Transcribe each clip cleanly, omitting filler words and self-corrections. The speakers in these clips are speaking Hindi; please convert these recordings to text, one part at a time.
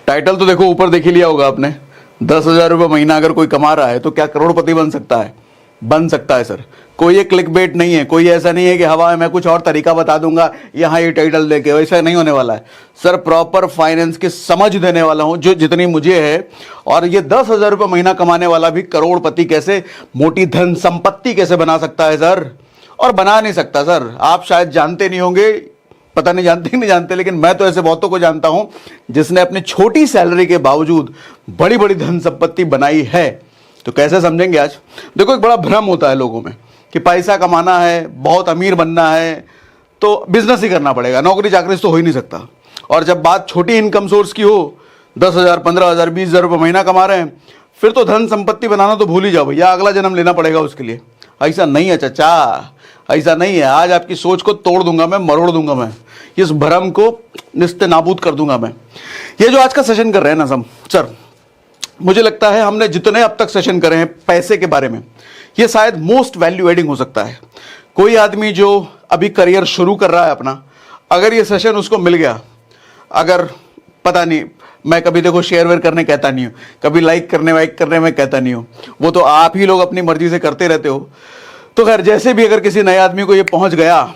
टाइटल तो देखो ऊपर देख ही लिया होगा आपने। 10,000 रुपये महीना अगर कोई कमा रहा है तो क्या करोड़पति बन सकता है? बन सकता है सर। कोई एक क्लिक बेट नहीं है, कोई ऐसा नहीं है कि हवा में मैं कुछ और तरीका बता दूंगा यहाँ ये टाइटल लेके, वैसा नहीं होने वाला है सर। प्रॉपर फाइनेंस की समझ देने वाला हूँ जो जितनी मुझे है। और ये 10,000 रुपये महीना कमाने वाला भी करोड़पति कैसे, मोटी धन संपत्ति कैसे बना सकता है सर? और बना नहीं सकता सर। आप शायद जानते नहीं होंगे, पता नहीं जानते कि नहीं जानते, लेकिन मैं तो ऐसे बहुतों को जानता हूं जिसने अपनी छोटी सैलरी के बावजूद बड़ी बड़ी धन संपत्ति बनाई है। तो कैसे समझेंगे आज? देखो, एक बड़ा भ्रम होता है लोगों में कि पैसा कमाना है, बहुत अमीर बनना है तो बिजनेस ही करना पड़ेगा, नौकरी चाकरी तो हो ही नहीं सकता। और जब बात छोटी इनकम सोर्स की हो, 10,000, 15,000, 20,000 रुपये महीना कमा रहे हैं, फिर तो धन संपत्ति बनाना तो भूल ही जाओ भैया, अगला जन्म लेना पड़ेगा उसके लिए। ऐसा नहीं है चाचा, ऐसा नहीं है। आज आपकी सोच को तोड़ दूंगा मैं, मरोड़ दूंगा मैं, इस भ्रम को निस्ते नाबूद कर दूंगा मैं। ये जो आज का सेशन कर रहे हैं ना सब सर, मुझे लगता है हमने जितने अब तक सेशन करे हैं पैसे के बारे में, ये शायद मोस्ट वैल्यू एडिंग हो सकता है। कोई आदमी जो अभी करियर शुरू कर रहा है अपना, अगर ये सेशन उसको मिल गया, अगर पता नहीं, मैं कभी देखो शेयर वेयर करने कहता नहीं हूँ, कभी लाइक करने वाइक करने में कहता नहीं हूँ, वो तो आप ही लोग अपनी मर्जी से करते रहते हो। तो खैर, जैसे भी अगर किसी नए आदमी को ये पहुंच गया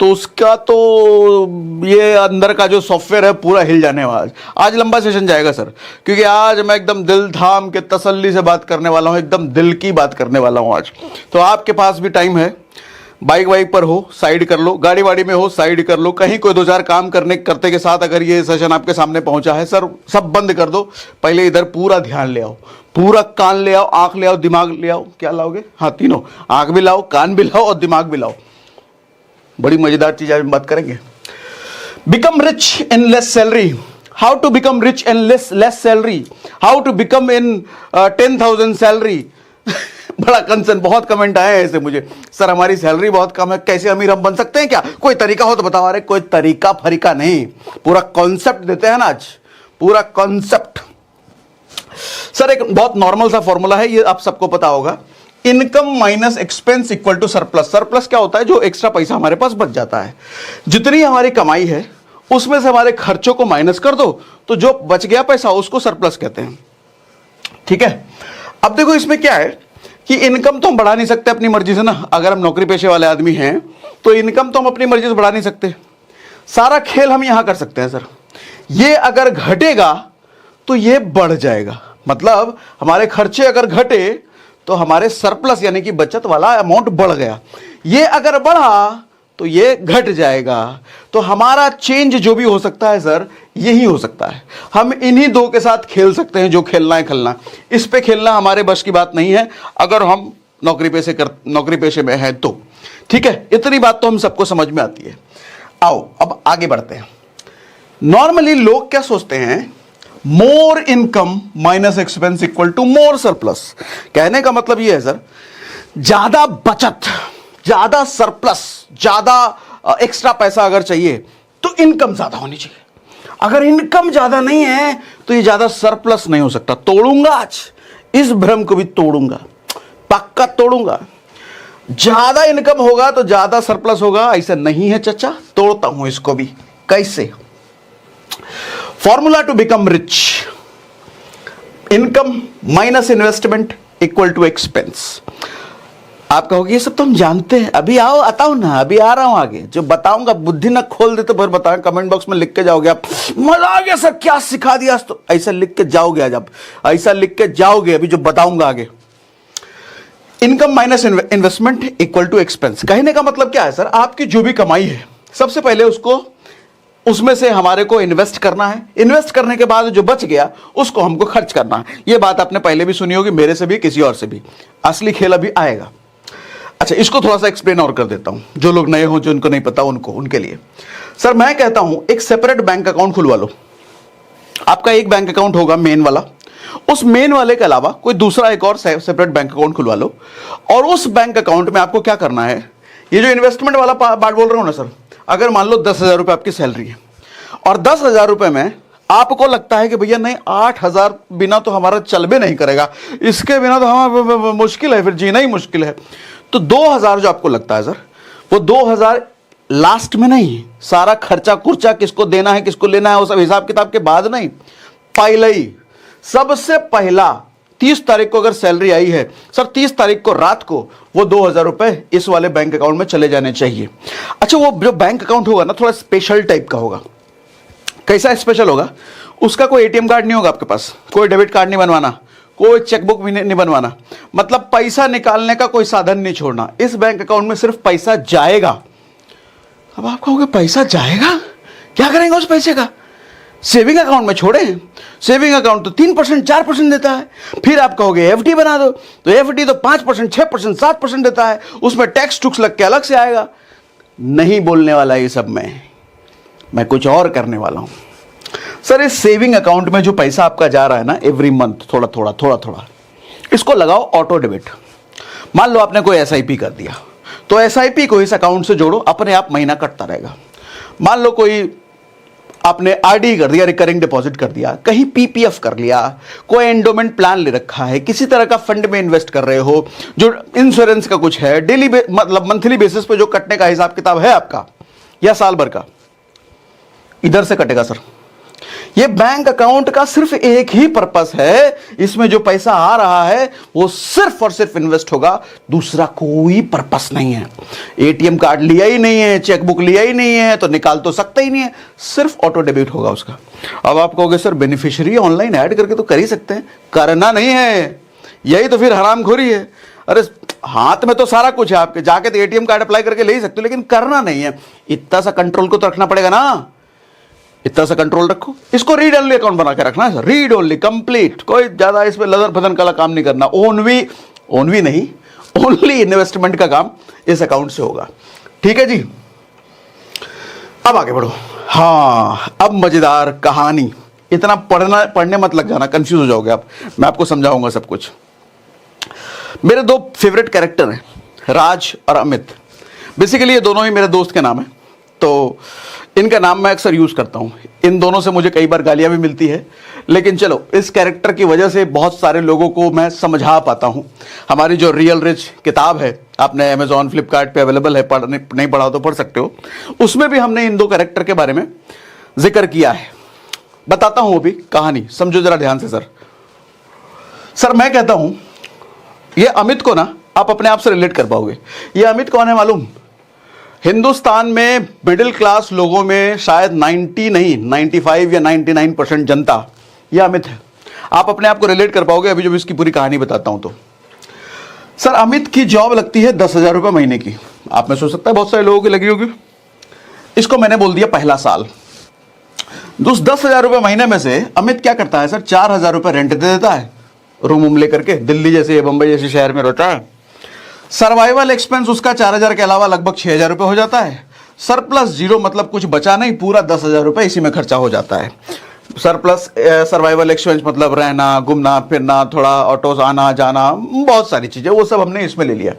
तो उसका तो ये अंदर का जो सॉफ्टवेयर है पूरा हिल जाने वाला। आज लंबा सेशन जाएगा सर, क्योंकि आज मैं एकदम दिल थाम के तसल्ली से बात करने वाला हूँ, एकदम दिल की बात करने वाला हूँ आज। तो आपके पास भी टाइम है, बाइक वाइक पर हो साइड कर लो, गाड़ी वाड़ी में हो साइड कर लो, कहीं कोई दो चार काम करते के साथ अगर ये सेशन आपके सामने पहुंचा है सर, सब बंद कर दो। पहले इधर पूरा ध्यान ले आओ, पूरा कान ले आओ, आंख ले आओ, दिमाग ले आओ। क्या लाओगे? हाँ, तीनों, आंख भी लाओ, कान भी लाओ और दिमाग भी लाओ। बड़ी मजेदार चीज आज हम बात करेंगे। Become rich in less salary, how to become rich in less salary, how to become in 10,000 salary. बड़ा कंसर्न, बहुत कमेंट आए हैं ऐसे मुझे, सर हमारी सैलरी बहुत कम है, कैसे अमीर हम बन सकते हैं, क्या कोई तरीका हो तो बताओ। अरे कोई तरीका फरीका नहीं, पूरा कॉन्सेप्ट देते हैं ना आज, पूरा कॉन्सेप्ट। सर एक बहुत नॉर्मल सा फॉर्मूला है, ये आप सबको पता होगा, income minus expense equal to surplus. Surplus क्या होता है? जो एक्स्ट्रा पैसा हमारे पास बच जाता है, जितनी हमारी कमाई है उसमें से हमारे खर्चों को माइनस कर दो, तो जो बच गया पैसा उसको सरप्लस कहते हैं। ठीक है, अब देखो इसमें क्या है कि इनकम तो हम बढ़ा नहीं सकते अपनी मर्जी से ना। अगर हम नौकरी पेशे वाले आदमी हैं तो इनकम तो हम अपनी मर्जी से बढ़ा नहीं सकते। सारा खेल हम यहां कर सकते हैं सर, ये अगर घटेगा तो ये बढ़ जाएगा, मतलब हमारे खर्चे अगर घटे तो हमारे सरप्लस यानी कि बचत वाला अमाउंट बढ़ गया, ये अगर बढ़ा तो ये घट जाएगा। तो हमारा चेंज जो भी हो सकता है सर, यही हो सकता है। हम इन्हीं दो के साथ खेल सकते हैं, जो खेलना है खेलना। इस पे खेलना हमारे बस की बात नहीं है अगर हम नौकरी पेशे में हैं तो। ठीक है, इतनी बात तो हम सबको समझ में आती है। आओ अब आगे बढ़ते हैं। नॉर्मली लोग क्या सोचते हैं, more income minus expense equal to more surplus. कहने का मतलब यह है सर, ज्यादा बचत, ज्यादा सरप्लस, ज्यादा एक्स्ट्रा पैसा अगर चाहिए तो इनकम ज्यादा होनी चाहिए। अगर इनकम ज्यादा नहीं है तो ये ज्यादा सरप्लस नहीं हो सकता। तोड़ूंगा आज इस भ्रम को भी, तोड़ूंगा, पक्का तोड़ूंगा। ज्यादा इनकम होगा तो ज्यादा सरप्लस होगा, ऐसा नहीं है चचा। तोड़ता हूं इसको भी। कैसे? Formula to become rich, income minus investment equal to expense. आप कहोगे ये सब तो हम जानते हैं, अभी आओ, आता हूं ना, अभी आ रहा हूं आगे जो बताऊंगा। बुद्धि ना खोल दे तो फिर बताएं, कमेंट बॉक्स में लिख के जाओगे आप, मजा आ गया सर, क्या सिखा दिया। तो ऐसा लिख के जाओगे आज आप, ऐसा लिख के जाओगे अभी जो बताऊंगा आगे। Income minus investment equal to expense. कहने का मतलब क्या है सर, आपकी जो भी कमाई है सबसे पहले उसमें से हमारे को इन्वेस्ट करना है। इन्वेस्ट करने के बाद जो बच गया उसको हमको खर्च करना है। ये बात आपने पहले भी सुनी होगी, मेरे से भी, किसी और से भी। असली खेल अभी आएगा। अच्छा, इसको थोड़ा सा एक्सप्लेन और कर देता हूं, जो लोग नए हो, जो उनको नहीं पता उनके लिए। सर मैं कहता हूं एक सेपरेट बैंक अकाउंट खुलवा लो। आपका एक बैंक अकाउंट होगा मेन वाला, उस मेन वाले के अलावा कोई दूसरा एक और सेपरेट बैंक अकाउंट खुलवा लो। और उस बैंक अकाउंट में आपको क्या करना है, ये जो इन्वेस्टमेंट वाला बात बोल रहा हूं ना सर, अगर मान लो 10,000 रुपये आपकी सैलरी है और 10,000 रुपये में आपको लगता है कि भैया नहीं, 8,000 बिना तो हमारा चल भी नहीं करेगा, इसके बिना तो हमारा मुश्किल है, फिर जीना ही मुश्किल है। तो 2,000 जो आपको लगता है सर, वो 2,000 लास्ट में नहीं, सारा खर्चा कुर्चा किसको देना है किसको लेना है वो सब हिसाब किताब के बाद नहीं, पहले ही सबसे पहला 30 तारीख को अगर सैलरी आई है सर, 30 तारीख को रात को वो 2,000 रुपए इस वाले बैंक अकाउंट में चले जाने चाहिए। अच्छा, वो जो बैंक अकाउंट होगा ना थोड़ा स्पेशल टाइप का होगा। कैसा स्पेशल होगा? उसका कोई एटीएम कार्ड नहीं होगा आपके पास, कोई डेबिट कार्ड नहीं बनवाना, कोई चेकबुक भी नहीं बनवाना, मतलब पैसा निकालने का कोई साधन नहीं छोड़ना। इस बैंक अकाउंट में सिर्फ पैसा जाएगा। अब आप कहोगे पैसा जाएगा, क्या करेंगे उस पैसे का? सेविंग अकाउंट में छोड़ें, सेविंग अकाउंट तो 3% 4% देता है। फिर आप कहोगे एफडी बना दो, तो एफडी तो 5% 6% 7% देता है, उसमें टैक्स टुक्स लग के अलग से आएगा। नहीं बोलने वाला ये सब मैं कुछ और करने वाला हूं। सर, इस सेविंग अकाउंट में जो पैसा आपका जा रहा है ना एवरी मंथ थोड़ा थोड़ा, इसको लगाओ ऑटो डेबिट। मान लो आपने कोई एसआईपी कर दिया, तो एसआईपी को इस अकाउंट से जोड़ो, अपने आप महीना कटता रहेगा। मान लो कोई आपने आरडी कर दिया, रिकरिंग डिपॉजिट कर दिया, कहीं पीपीएफ कर लिया, कोई एंडोमेंट प्लान ले रखा है, किसी तरह का फंड में इन्वेस्ट कर रहे हो, जो इंश्योरेंस का कुछ है, डेली मतलब मंथली बेसिस पे जो कटने का हिसाब किताब है आपका, या साल भर का, इधर से कटेगा सर। ये बैंक अकाउंट का सिर्फ एक ही पर्पस है, इसमें जो पैसा आ रहा है वो सिर्फ और सिर्फ इन्वेस्ट होगा, दूसरा कोई पर्पस नहीं है। एटीएम कार्ड लिया ही नहीं है, चेकबुक लिया ही नहीं है, तो निकाल तो सकता ही नहीं है, सिर्फ ऑटो डेबिट होगा उसका। अब आप कहोगे सर बेनिफिशियरी ऑनलाइन ऐड करके तो कर ही सकते हैं, करना नहीं है, यही तो फिर हरामखोरी है। अरे हाथ में तो सारा कुछ है आपके, जाके तो एटीएम कार्ड अप्लाई करके ले ही सकते हो, लेकिन करना नहीं है। इतना सा कंट्रोल को तो रखना पड़ेगा ना, इतना सा कंट्रोल रखो। इसको रीड ओनली अकाउंट बना के रखना है सर, रीड ओनली कंप्लीट, कोई ज्यादा इसमें लदर फदन का काम नहीं करना। ओनली नहीं, ओनली इन्वेस्टमेंट का काम इस अकाउंट से होगा। ठीक है जी, अब आगे बढ़ो। हाँ, अब मजेदार कहानी। इतना पढ़ने मत लग जाना, कंफ्यूज हो जाओगे आप, मैं आपको समझाऊंगा सब कुछ। मेरे दो फेवरेट कैरेक्टर हैं, राज और अमित। बेसिकली ये दोनों ही मेरे दोस्त के नाम है, तो इनका नाम मैं अक्सर यूज करता हूं। इन दोनों से मुझे कई बार गालियां भी मिलती है, लेकिन चलो इस कैरेक्टर की वजह से बहुत सारे लोगों को मैं समझा पाता हूं। हमारी जो रियल रिच किताब है, आपने अमेजॉन फ्लिपकार्ट पे अवेलेबल है, नहीं पढ़ा तो पढ़ सकते हो, उसमें भी हमने इन दो कैरेक्टर के बारे में जिक्र किया है। बताता हूं अभी कहानी, समझो जरा ध्यान से सर। मैं कहता हूं ये अमित को ना आप अपने आप से रिलेट कर पाओगे। ये अमित कौन है मालूम? हिंदुस्तान में मिडिल क्लास लोगों में शायद 90 नहीं 95 या 99% जनता ये अमित है। आप अपने आप को रिलेट कर पाओगे अभी जब इसकी पूरी कहानी बताता हूं तो। सर, अमित की जॉब लगती है 10,000 रुपये महीने की। आप में सोच सकता है बहुत सारे लोगों की लगी होगी। इसको मैंने बोल दिया पहला साल। उस 10,000 रुपये महीने में से अमित क्या करता है सर, 4,000 रुपये रेंट दे देता है, रूम लेकर के। दिल्ली जैसे बंबई जैसे शहर में रहता है। सर्वाइवल एक्सपेंस उसका 4,000 के अलावा लगभग 6,000 रुपये हो जाता है। सरप्लस जीरो, मतलब कुछ बचा नहीं, पूरा 10,000 रुपये इसी में खर्चा हो जाता है। सरप्लस सर्वाइवल एक्सपेंस मतलब रहना, घूमना फिरना, थोड़ा ऑटोस आना जाना, बहुत सारी चीजें, वो सब हमने इसमें ले लिया।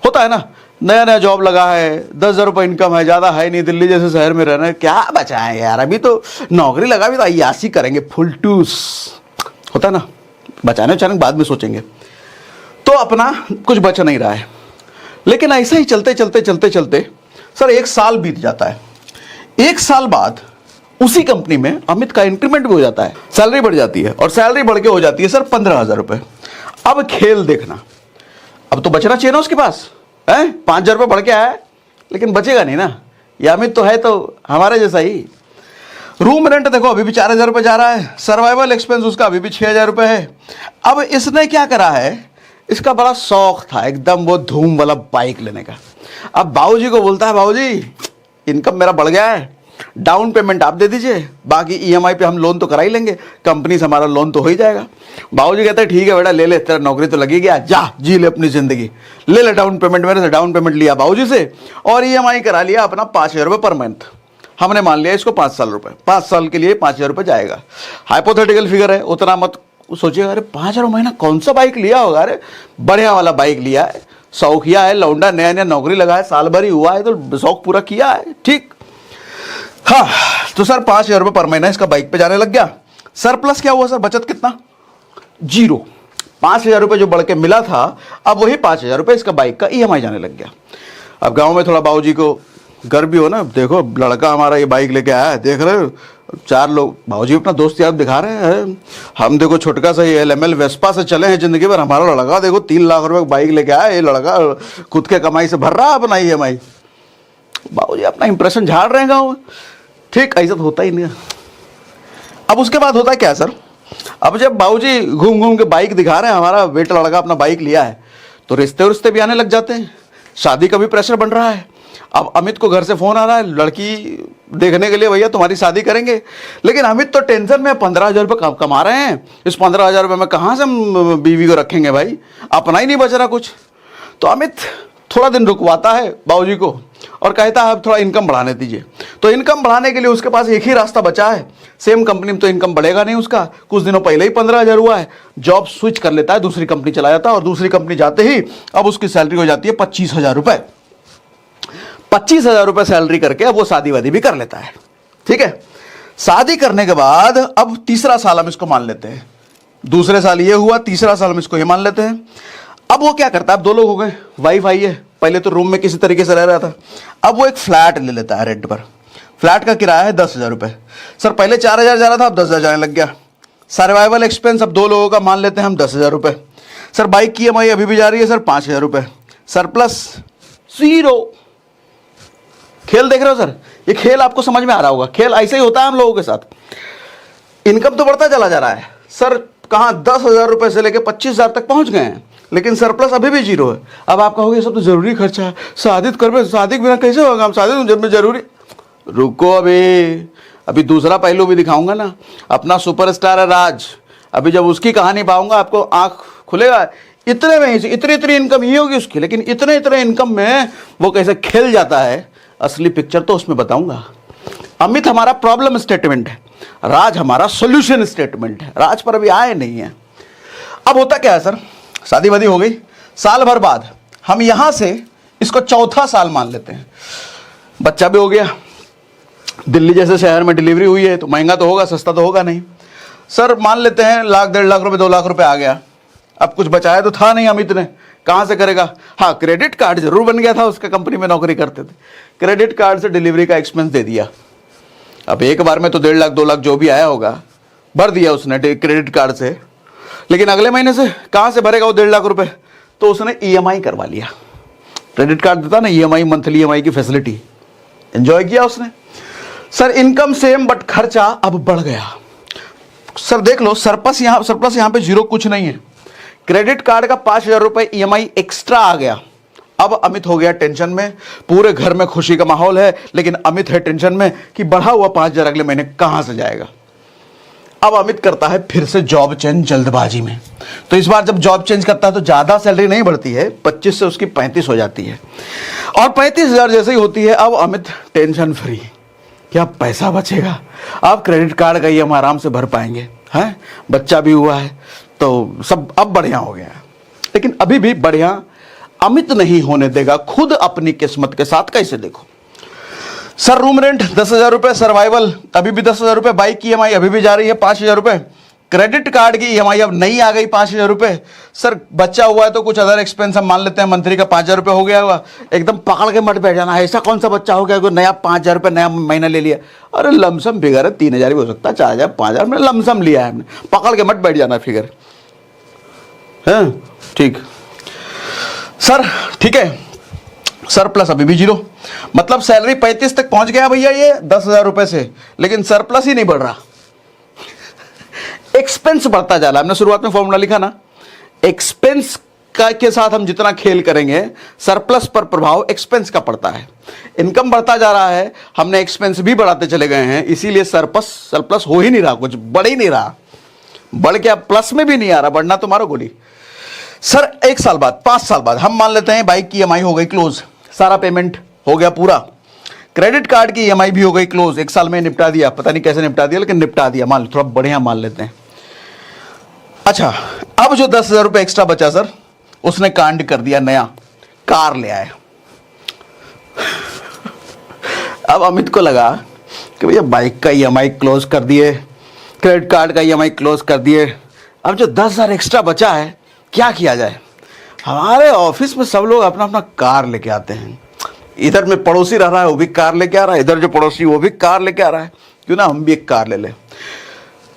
होता है ना, नया नया जॉब लगा है, 10,000 रुपये इनकम है, ज्यादा है नहीं, दिल्ली जैसे शहर में रहना है, क्या बचा है यार, अभी तो नौकरी लगा भी तो अय्यासी करेंगे, फुल टूस। होता है ना, बचाने अचानक बाद में सोचेंगे, तो अपना कुछ बच नहीं रहा है। लेकिन ऐसा ही चलते चलते चलते चलते सर 1 साल बीत जाता है। 1 साल बाद उसी कंपनी में अमित का इंक्रीमेंट भी हो जाता है, सैलरी बढ़ जाती है, और सैलरी बढ़ के हो जाती है सर 15,000 रुपये। अब खेल देखना, अब तो बचना चाहिए ना उसके पास है, 5,000 रुपये बढ़ के आया है, लेकिन बचेगा नहीं ना। ये अमित तो है तो हमारे जैसा ही। रूम रेंट देखो अभी भी 4,000 रुपये जा रहा है, सर्वाइवल एक्सपेंस उसका अभी भी 6,000 रुपये है। अब इसने क्या करा है, इसका बड़ा शौक था एकदम वो धूम वाला बाइक लेने का। अब बाबूजी को बोलता है, बाबूजी इनकम मेरा बढ़ गया है, डाउन पेमेंट आप दे दीजिए, बाकी ईएमआई पे हम लोन तो करा ही लेंगे, कंपनी से हमारा लोन तो हो ही जाएगा। बाबूजी कहते हैं ठीक है बेटा ले ले, तेरा नौकरी तो लगी गया, जा जी ले अपनी जिंदगी, ले ले डाउन पेमेंट मेरे से। डाउन पेमेंट लिया बाबूजी से और ईएमआई करा लिया अपना 5,000 रुपये पर मंथ। हमने मान लिया इसको 5 साल रुपये, 5 साल के लिए 5,000 रुपये जाएगा। हाइपोथेटिकल फिगर है, उतना मत सोचिएगा। अरे 5,000 महीना कौन सा बाइक लिया होगा, अरे बढ़िया वाला बाइक लिया है, शौकिया है, लौंडा नया नया नौकरी लगा है, साल भर ही हुआ है तो शौक पूरा किया है, ठीक। हाँ, तो सर 5,000 रुपये पर महीना इसका बाइक पे जाने लग गया। सरप्लस क्या हुआ सर, बचत कितना, 0। 5,000 रुपये जो बढ़ के मिला था, अब वही 5,000 रुपये इसका बाइक का ईएमआई जाने लग गया। अब गांव में थोड़ा बाबूजी को घर भी हो ना, देखो लड़का हमारा ये बाइक लेके आया है, देख रहे हो 4 लोग, भाजी अपना दोस्त यार दिखा रहे हैं, हम देखो छोटका सा ये LML वेस्पा से चले हैं जिंदगी भर, हमारा लड़का देखो 3 लाख रुपए की बाइक लेके आया, ये लड़का खुद के कमाई से भर रहा है अपना EMI। बाबूजी अपना इंप्रेशन झाड़ रहे हैं गाँव में। ठीक, ऐसा तो होता ही नहीं है। अब उसके बाद होता है क्या सर, अब जब बाबूजी घूम घूम के बाइक दिखा रहे हैं, हमारा बेटा लड़का अपना बाइक लिया है, तो रिश्ते भी आने लग जाते हैं, शादी का भी प्रेशर बन रहा है। अब अमित को घर से फोन आ रहा है लड़की देखने के लिए, भैया तुम्हारी शादी करेंगे। लेकिन अमित तो टेंशन में 15,000 रुपये कमा रहे हैं, इस 15,000 रुपये में कहाँ से हम बीवी को रखेंगे भाई, अपना ही नहीं बच रहा कुछ। तो अमित थोड़ा दिन रुकवाता है बाबूजी को और कहता है अब थोड़ा इनकम बढ़ाने दीजिए। तो इनकम बढ़ाने के लिए उसके पास एक ही रास्ता बचा है, सेम कंपनी में तो इनकम बढ़ेगा नहीं उसका, कुछ दिनों पहले ही 15,000 हुआ है, जॉब स्विच कर लेता है, दूसरी कंपनी चला जाता है, और दूसरी कंपनी जाते ही अब उसकी सैलरी हो जाती है 25,000 रुपये। 25,000 रुपये सैलरी करके अब वो शादी वादी भी कर लेता है। ठीक है, शादी करने के बाद अब तीसरा साल हम इसको मान लेते हैं, दूसरे साल ये हुआ, तीसरा साल हम इसको ये मान लेते हैं। अब वो क्या करता है, अब 2 लोग हो गए, वाइफ आई है, पहले तो रूम में किसी तरीके से रह रहा था, अब वो एक फ्लैट ले लेता है रेंट पर। फ्लैट का किराया है 10,000 रुपये। सर पहले 4,000 जा रहा था, अब 10,000 जाने लग गया। सर्वाइवल एक्सपेंस अब 2 लोगों का मान लेते हैं हम 10,000 रुपये। सर बाइक की EMI अभी भी जा रही है सर 5,000 रुपये। सरप्लस 0। खेल देख रहे हो सर, ये खेल आपको समझ में आ रहा होगा, खेल ऐसे ही होता है हम लोगों के साथ। इनकम तो बढ़ता चला जा रहा है सर, कहाँ 10,000 रुपये से लेकर 25,000 तक पहुंच गए हैं, लेकिन सरप्लस अभी भी 0 है। अब आप कहोगे सब तो जरूरी खर्चा है, शादी कर में, शादी के बिना कैसे होगा, हम शादी जब में जरूरी। रुको, अभी दूसरा पहलू भी दिखाऊंगा ना। अपना सुपरस्टार है राज, अभी जब उसकी कहानी पाऊंगा आपको आंख खुलेगा। इतने में ही इतनी इनकम ही होगी उसकी, लेकिन इतने इनकम में वो कैसे खेल जाता है, असली पिक्चर तो उसमें बताऊंगा। अमित हमारा प्रॉब्लम स्टेटमेंट है, राज हमारा सोल्यूशन स्टेटमेंट है। राज पर अभी आए नहीं है। अब होता क्या है सर, शादी वादी हो गई, साल भर बाद हम यहां से इसको चौथा साल मान लेते हैं, बच्चा भी हो गया, दिल्ली जैसे शहर में डिलीवरी हुई है, तो महंगा तो होगा, सस्ता तो होगा नहीं। सर मान लेते हैं 1,00,000 1.5 लाख रुपए 2 लाख रुपए आ गया। अब कुछ बचाया तो था नहीं अमित ने, कहाँ से करेगा। हाँ, क्रेडिट कार्ड जरूर बन गया था, उसका कंपनी में नौकरी करते थे, क्रेडिट कार्ड से डिलीवरी का एक्सपेंस दे दिया। अब एक बार में तो 1.5 लाख 2 लाख जो भी आया होगा भर दिया उसने क्रेडिट कार्ड से, लेकिन अगले महीने से कहाँ से भरेगा वो 1.5 लाख रुपए, तो उसने EMI करवा लिया। क्रेडिट कार्ड देता ना EMI, मंथली EMI की फैसिलिटी एंजॉय किया उसने। सर इनकम सेम बट खर्चा अब बढ़ गया। सर देख लो, सरप्लस यहाँ पे 0 कुछ नहीं है। क्रेडिट कार्ड का 5,000 रुपए EMI एक्स्ट्रा आ गया। अब अमित हो गया टेंशन में, पूरे घर में खुशी का माहौल है, लेकिन अमित है टेंशन में कि बढ़ा हुआ 5,000 अगले महीने कहां से जाएगा। अब अमित करता है फिर से जॉब चेंज जल्दबाजी में। तो इस बार जब जॉब चेंज करता है तो ज्यादा सैलरी नहीं बढ़ती है, 25 से उसकी 35 हो जाती है, और 35,000 जैसे ही होती है अब अमित टेंशन फ्री, क्या पैसा बचेगा, अब क्रेडिट कार्ड का EMI आराम से भर पाएंगे, है बच्चा भी हुआ है, तो सब अब बढ़िया हो गया है। लेकिन अभी भी बढ़िया अमित नहीं होने देगा, खुद अपनी किस्मत के साथ। कैसे देखो सर, रूम रेंट 10,000 रुपए, सर्वाइवल अभी भी 10,000 रुपए, बाइक की EMI अभी भी जा रही है 5,000 रुपए, क्रेडिट कार्ड की EMI अब नहीं आ गई 5,000 रुपए। सर बच्चा हुआ है तो कुछ अदर एक्सपेंस हम मान लेते हैं, मंथली का 5,000 रुपए हो गया होगा। एकदम पकड़ के मत बैठ जाना, ऐसा कौन सा बच्चा हो गया कोई नया 5,000 रुपए नया महीना ले लिया। अरे लमसम फिगर है, 3,000 भी हो सकता है, 4,000 5,000 में लमसम लिया है हमने, पकड़ के मत बैठ जाना फिगर है। ठीक सर, ठीक है। सरप्लस अभी भी 0, मतलब सैलरी 35 तक पहुंच गया भैया ये 10,000 रुपए से, लेकिन सरप्लस ही नहीं बढ़ रहा, एक्सपेंस बढ़ता जा रहा है। हमने शुरुआत में फॉर्मूला लिखा ना, एक्सपेंस का के साथ हम जितना खेल करेंगे, सरप्लस पर प्रभाव एक्सपेंस का पड़ता है। इनकम बढ़ता जा रहा है, हमने एक्सपेंस भी बढ़ाते चले गए हैं, इसीलिए सरप्लस हो ही नहीं रहा, कुछ बढ़ ही नहीं रहा, बढ़ के अब प्लस में भी नहीं आ रहा, बढ़ना तो मारो गोली। सर 1 साल बाद, 5 साल बाद हम मान लेते हैं बाइक की EMI हो गई क्लोज, सारा पेमेंट हो गया पूरा, क्रेडिट कार्ड की EMI भी हो गई क्लोज, 1 साल में निपटा दिया, पता नहीं कैसे निपटा दिया, लेकिन निपटा दिया, मान लो थोड़ा बढ़िया मान लेते हैं। अच्छा, अब जो 10,000 रुपए एक्स्ट्रा बचा सर, उसने कांड कर दिया, नया कार ले आया। अब अमित को लगा कि भैया बाइक का EMI क्लोज कर दिए, क्रेडिट कार्ड का EMI क्लोज कर दिए, अब जो 10,000 एक्स्ट्रा बचा है क्या किया जाए। हमारे ऑफिस में सब लोग अपना अपना कार लेके आते हैं, इधर में पड़ोसी रह रहा है वो भी कार लेके आ रहा है, इधर जो पड़ोसी वो भी कार लेके आ रहा है, क्यों ना हम भी एक कार ले लें।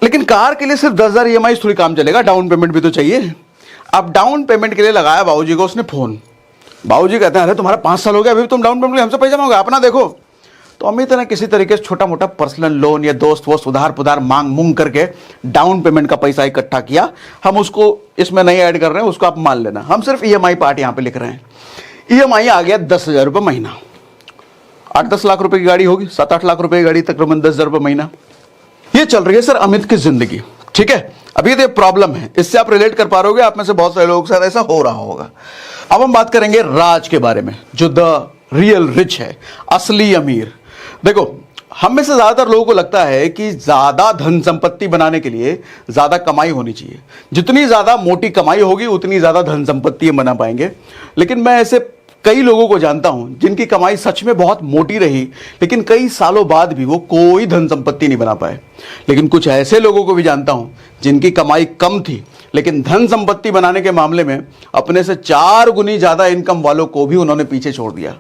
लेकिन कार के लिए सिर्फ 10,000 EMI थोड़ी काम चलेगा, डाउन पेमेंट भी तो चाहिए। अब डाउन पेमेंट के लिए लगाया बाबूजी को उसने फोन। बाबूजी कहते हैं अरे तुम्हारा 5 साल हो गया, अभी तुम डाउन पेमेंट हमसे पैसा मांगोगे, अपना देखो। तो अमित ने किसी तरीके से छोटा मोटा पर्सनल लोन या दोस्त वोस्त उधार पुधार मांग मूंग करके डाउन पेमेंट का पैसा इकट्ठा किया। हम उसको इसमें नहीं ऐड कर रहे हैं, उसको आप मान लेना, हम सिर्फ EMI पार्ट यहां पे लिख रहे हैं। EMI आ गया 10,000 रुपये महीना। 8-10 लाख रुपए की गाड़ी होगी, 7-8 लाख रुपए की गाड़ी, तकरीबन 10,000 रुपये महीना। ये चल रही है सर अमित की जिंदगी, ठीक है। अभी तो प्रॉब्लम है, इससे आप रिलेट कर पा रहोगे, आप में से बहुत सारे लोगों के साथ ऐसा हो रहा होगा। अब हम बात करेंगे राज के बारे में, जो द रियल रिच है, असली अमीर। देखो, हम में से ज्यादातर लोगों को लगता है कि ज्यादा धन संपत्ति बनाने के लिए ज्यादा कमाई होनी चाहिए, जितनी ज्यादा मोटी कमाई होगी उतनी ज्यादा धन संपत्ति बना पाएंगे। लेकिन मैं ऐसे कई लोगों को जानता हूं जिनकी कमाई सच में बहुत मोटी रही, लेकिन कई सालों बाद भी वो कोई धन संपत्ति नहीं बना पाए। लेकिन कुछ ऐसे लोगों को भी जानता हूं जिनकी कमाई कम थी, लेकिन धन संपत्ति बनाने के मामले में अपने से 4 गुनी ज्यादा इनकम वालों को भी उन्होंने पीछे छोड़ दिया।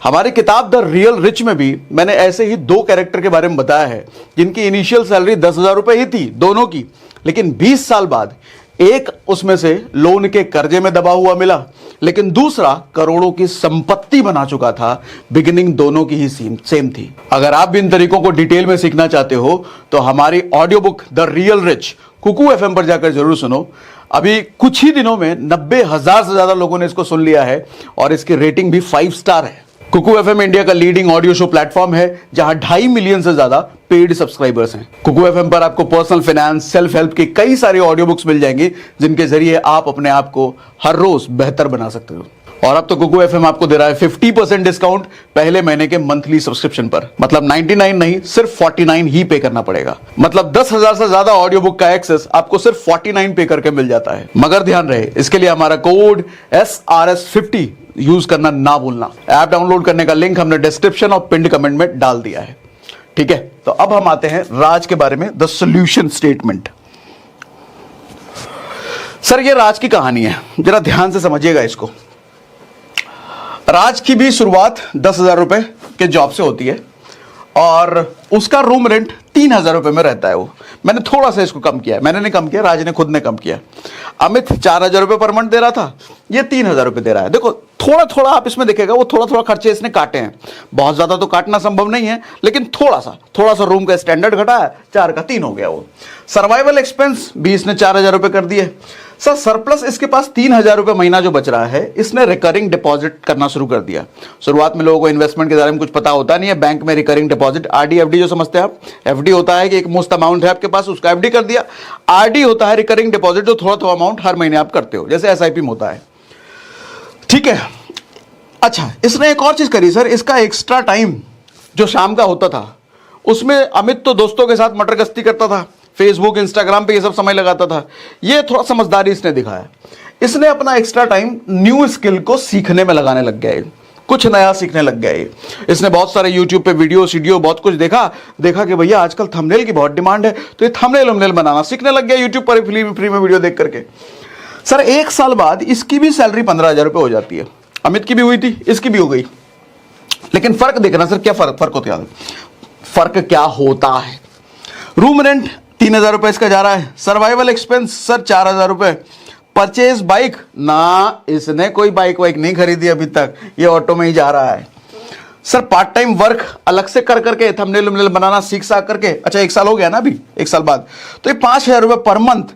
हमारी किताब द रियल रिच में भी मैंने ऐसे ही 2 कैरेक्टर के बारे में बताया है जिनकी इनिशियल सैलरी 10,000 रुपए ही थी दोनों की, लेकिन 20 साल बाद एक उसमें से लोन के कर्जे में दबा हुआ मिला, लेकिन दूसरा करोड़ों की संपत्ति बना चुका था। बिगिनिंग दोनों की ही सेम थी। अगर आप भी इन तरीकों को डिटेल में सीखना चाहते हो तो हमारी audio book the real rich Kuku FM पर जाकर जरूर सुनो। अभी कुछ ही दिनों में 90,000 से ज्यादा लोगों ने इसको सुन लिया है और इसकी रेटिंग भी 5 स्टार है। कुकू FM इंडिया का लीडिंग ऑडियो शो प्लेटफॉर्म है जहां 2.5 मिलियन से ज्यादा पेड सब्सक्राइबर्स हैं। कुकू FM पर आपको पर्सनल फाइनेंस, सेल्फ हेल्प की कई सारी ऑडियो बुक्स मिल जाएंगी जिनके जरिए आप अपने आप को हर रोज बेहतर बना सकते हो। और अब तो कुकू FM आपको दे रहा है 50% डिस्काउंट पहले महीने के मंथली सब्सक्रिप्शन पर। मतलब 99 नहीं, सिर्फ 49 ही पे करना पड़ेगा। मतलब 10,000 से ज्यादा ऑडियो बुक का एक्सेस आपको सिर्फ 49 पे करके मिल जाता है। मगर ध्यान रहे, इसके लिए हमारा कोड SRS50 यूज करना ना भूलना। ऐप डाउनलोड करने का लिंक हमने डिस्क्रिप्शन और पिंड कमेंट में डाल दिया है, ठीक है। तो अब हम आते हैं राज के बारे में, द सॉल्यूशन स्टेटमेंट। सर ये राज की कहानी है, जरा ध्यान से समझिएगा इसको। राज की भी शुरुआत 10,000 रुपए के जॉब से होती है और उसका रूम रेंट 3,000 रुपए में रहता है। वो मैंने थोड़ा सा इसको कम किया है, मैंने नहीं कम किया, राज ने खुद ने कम किया। अमित 4,000 रुपए पर मंथ दे रहा था, ये 3,000 रुपए दे रहा है। देखो थोड़ा थोड़ा आप इसमें देखेगा, वो थोड़ा थोड़ा खर्चे इसने काटे हैं। बहुत ज्यादा तो काटना संभव नहीं है, लेकिन थोड़ा सा रूम का स्टैंडर्ड घटा है, 4 का 3 हो गया। वो सर्वाइवल एक्सपेंस भी इसने 4,000 रुपए कर दिए। सर सरप्लस इसके पास 3,000 रुपए महीना जो बच रहा है, इसने रिकरिंग डिपॉजिट करना शुरू कर दिया। शुरुआत में लोगों को इन्वेस्टमेंट के बारे में कुछ पता होता नहीं है। बैंक में रिकरिंग डिपॉजिट, RD FD जो समझते हैं आप, FD होता है कि एक मुश्त अमाउंट है आपके पास, उसका FD कर दिया। RD होता है रिकरिंग डिपॉजिट, जो थोड़ा थोड़ा अमाउंट हर महीने आप करते हो, जैसे SIP में होता है, ठीक है। अच्छा, इसने एक और चीज करी सर, इसका एक्स्ट्रा टाइम जो शाम का होता था उसमें अमित तो दोस्तों के साथ मटर गश्ती करता था, फेसबुक इंस्टाग्राम पे ये सब समय लगाता था। ये थोड़ा समझदारी इसने दिखाया, इसने अपना एक्स्ट्रा टाइम न्यू स्किल को सीखने में लगाने लग गया है, कुछ नया सीखने लग गया है। इसने बहुत सारे यूट्यूब पे वीडियो बहुत कुछ देखा कि भैया आजकल थंबनेल की बहुत डिमांड है, तो ये थंबनेल बनाना सीखने लग गया यूट्यूब पर फ्री में वीडियो देख करके। सर 1 साल बाद इसकी भी सैलरी 15,000 रुपये हो जाती है। अमित की भी हुई थी, इसकी भी हो गई। लेकिन फर्क देखना सर, क्या फर्क होता है? फर्क क्या होता है? रूम रेंट 3,000 रुपए इसका जा रहा है। सर्वाइवल एक्सपेंस सर 4,000 रुपए। परचेज बाइक ना, इसने कोई बाइक वाइक नहीं खरीदी अभी तक, ये ऑटो में ही जा रहा है। सर पार्ट टाइम वर्क अलग से कर करके थंबनेल बनाना सीख करके, अच्छा 1 साल हो गया ना अभी, 1 साल बाद, तो ये 5,000 रुपए पर मंथ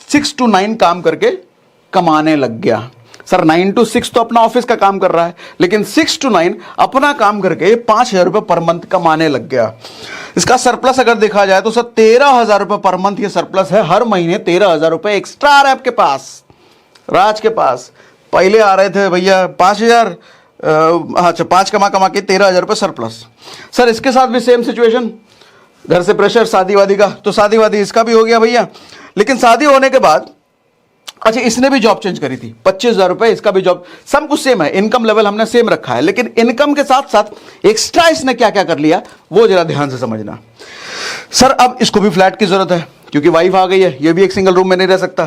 6 to 9 काम करके कमाने लग गया। सर 9 to 6 तो अपना ऑफिस का काम कर रहा है, लेकिन 6 to 9 अपना काम करके 5,000 रुपए पर मंथ कमाने लग गया। इसका सरप्लस अगर देखा जाए तो सर 13,000 रुपए पर मंथ ये सरप्लस है। हर महीने 13,000 रुपए एक्स्ट्रा आ रहा है आपके पास, राज के पास। पहले आ रहे थे भैया 5,000, अच्छा 5 कमा के 13,000 रुपए सरप्लस। सर इसके साथ भी सेम सिचुएशन, घर से प्रेशर शादी वादी का, तो शादी वादी इसका भी हो गया भैया। लेकिन शादी होने के बाद अच्छा इसने भी जॉब चेंज करी थी, 25,000 रुपए इसका भी जॉब, सब कुछ सेम है, इनकम लेवल हमने सेम रखा है, लेकिन इनकम के साथ साथ एक्स्ट्रा इसने क्या क्या कर लिया वो जरा ध्यान से समझना। सर अब इसको भी फ्लैट की जरूरत है क्योंकि वाइफ आ गई है, ये भी एक सिंगल रूम में नहीं रह सकता,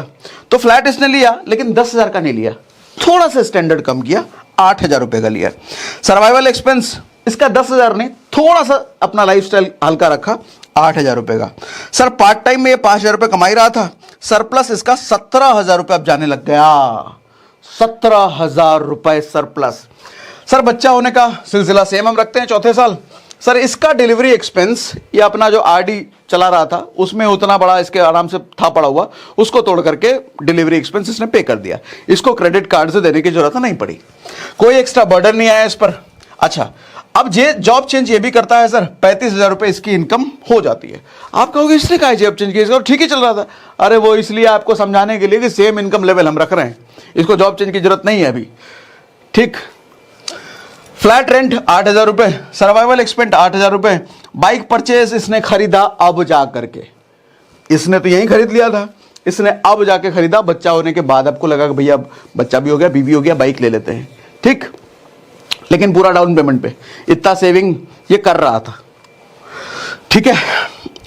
तो फ्लैट इसने लिया, लेकिन 10,000 का नहीं लिया, थोड़ा सा स्टैंडर्ड कम किया, 8,000 रुपए का लिया। सर्वाइवल एक्सपेंस इसका 10,000 नहीं, थोड़ा सा अपना लाइफस्टाइल हल्का रखा, 8,000 रुपए का। सर पार्ट टाइम में ये 5,000 रुपए कमा ही रहा था, सरप्लस इसका 17,000 रुपए अब जाने लग गया। 17,000 रुपए सरप्लस। सर बच्चा होने का सिलसिला सेम हम रखते हैं, चौथे साल। सर इसका डिलीवरी एक्सपेंस, ये अपना जो आरडी चला रहा था उसमें उतना बड़ा इसके आराम से था पड़ा हुआ, उसको तोड़ करके डिलीवरी एक्सपेंस इसने पे कर दिया। इसको क्रेडिट कार्ड से देने की जरूरत नहीं पड़ी, कोई एक्स्ट्रा बर्डन नहीं आया इस पर। अच्छा, अब ये जॉब चेंज ये भी करता है सर, 35,000 रुपए इसकी इनकम हो जाती है। आप कहोगे इसने कहा जॉब चेंज किया, ठीक ही चल रहा था। अरे वो इसलिए आपको समझाने के लिए कि सेम इनकम लेवल हम रख रहे हैं, इसको जॉब चेंज की जरूरत नहीं है अभी। ठीक, फ्लैट रेंट 8,000 रुपए, सर्वाइवल एक्सपेंस 8,000 रुपए, बाइक परचेज इसने खरीदा अब जा करके। इसने तो यहीं खरीद लिया था, इसने अब जाके खरीदा बच्चा होने के बाद। आपको लगा कि भैया अब बच्चा भी हो गया, बीवी हो गया, बाइक ले लेते हैं। ठीक, लेकिन पूरा डाउन पेमेंट पे, इतना सेविंग ये कर रहा था। ठीक है,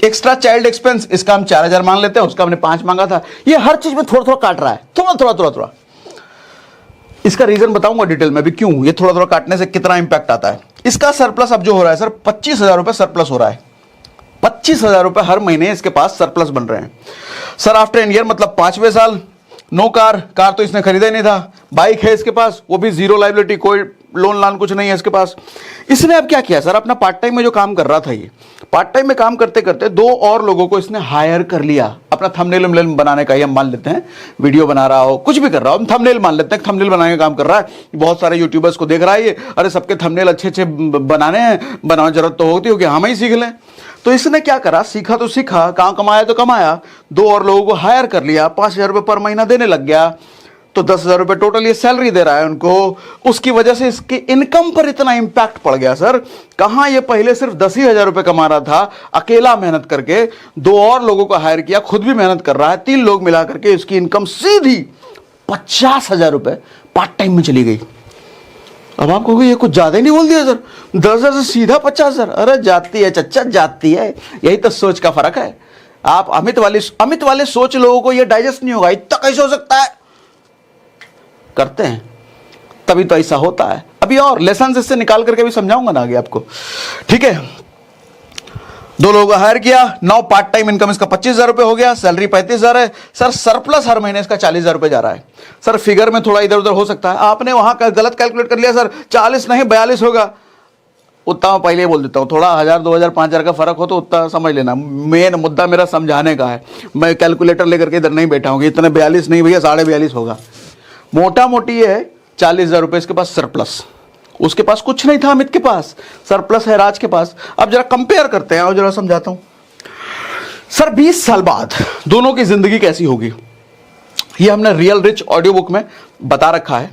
एक्स्ट्रा चाइल्ड एक्सपेंस इसका हम 4,000 मान लेते हैं, उसका हमने 5 मांगा था। ये हर चीज में थोड़ा थोड़ा काट रहा है, थोड़ा। इसका रीजन बताऊंगा डिटेल में भी क्यों ये थोड़ा थोड़ा काटने से कितना इंपैक्ट आता है। इसका सरप्लस अब जो हो रहा है सर, 25,000 रुपए सरप्लस हो रहा है। 25,000 रुपए हर महीने इसके पास सरप्लस बन रहे हैं। सर आफ्टर एन ईयर मतलब 5वें साल, नो कार तो इसने खरीदा ही नहीं था। बाइक है इसके पास, वो भी जीरो लाइबिलिटी, कोई लोन कुछ नहीं है इसके पास। इसने अब क्या किया सर, अपना पार्ट टाइम में जो काम कर रहा था, ये पार्ट टाइम में काम करते करते 2 और लोगों को इसने हायर कर लिया अपना थंबनेल बनाने का। ये हम मान लेते हैं वीडियो बना रहा हो, कुछ भी कर रहा हो, हम थंबनेल मान लेते हैं, थंबनेल बनाने का काम कर रहा है। बहुत सारे यूट्यूबर्स को देख रहा है ये, अरे सबके थंबनेल अच्छे बनाने हैं, बनाने जरूरत तो होती होगी, हम ही सीख लें। तो इसने क्या करा, सीखा तो सीखा, कहाँ कमाया तो कमाया, 2 और लोगों को हायर कर लिया, 5,000 रुपये पर महीना देने लग गया, तो 10,000 रुपये टोटल ये सैलरी दे रहा है उनको। उसकी वजह से इसकी इनकम पर इतना इंपैक्ट पड़ गया सर। कहाँ ये पहले सिर्फ 10,000 रुपये कमा रहा था अकेला मेहनत करके, 2 और लोगों को हायर किया, खुद भी मेहनत कर रहा है, 3 लोग मिला करके इसकी इनकम सीधी 50,000 रुपये पार्ट टाइम में चली गई। अब आप कहोगे ये कुछ ज्यादा ही नहीं बोल दिया सर, 10,000 से सीधा 50,000। अरे जाती है चच्चा, जाती है, यही तो सोच का फर्क है। आप अमित वाले सोच लोगों को ये डाइजेस्ट नहीं होगा, इतना कैसे हो सकता है, करते हैं तभी तो ऐसा होता है। अभी और लेसन इससे निकाल करके भी समझाऊंगा ना आगे आपको। ठीक है, 2 लोगों को हायर किया, 9 पार्ट टाइम इनकम इसका 25,000 रुपए हो गया, सैलरी 35,000 है। सर सरप्लस हर महीने इसका 40,000 रुपए जा रहा है। सर फिगर में थोड़ा इधर उधर हो सकता है, आपने वहां का गलत कैलकुलेट कर लिया सर, 40 नहीं 42 होगा। उतना मैं पहले ही बोल देता हूँ, थोड़ा 1,000 2,000 5,000 का फर्क हो तो उतना समझ लेना। मेन मुद्दा मेरा समझाने का है, मैं कैलकुलेटर लेकर के इधर नहीं बैठा हूँ, इतने 42 नहीं भैया 42.5 होगा। मोटा मोटी है 40,000 रुपए इसके पास सरप्लस। उसके पास कुछ नहीं था, अमित के पास सरप्लस है, राज के पास। अब जरा कंपेयर करते हैं और जरा समझाता हूं। सर 20 साल बाद दोनों की जिंदगी कैसी होगी, ये हमने रियल रिच ऑडियो बुक में बता रखा है,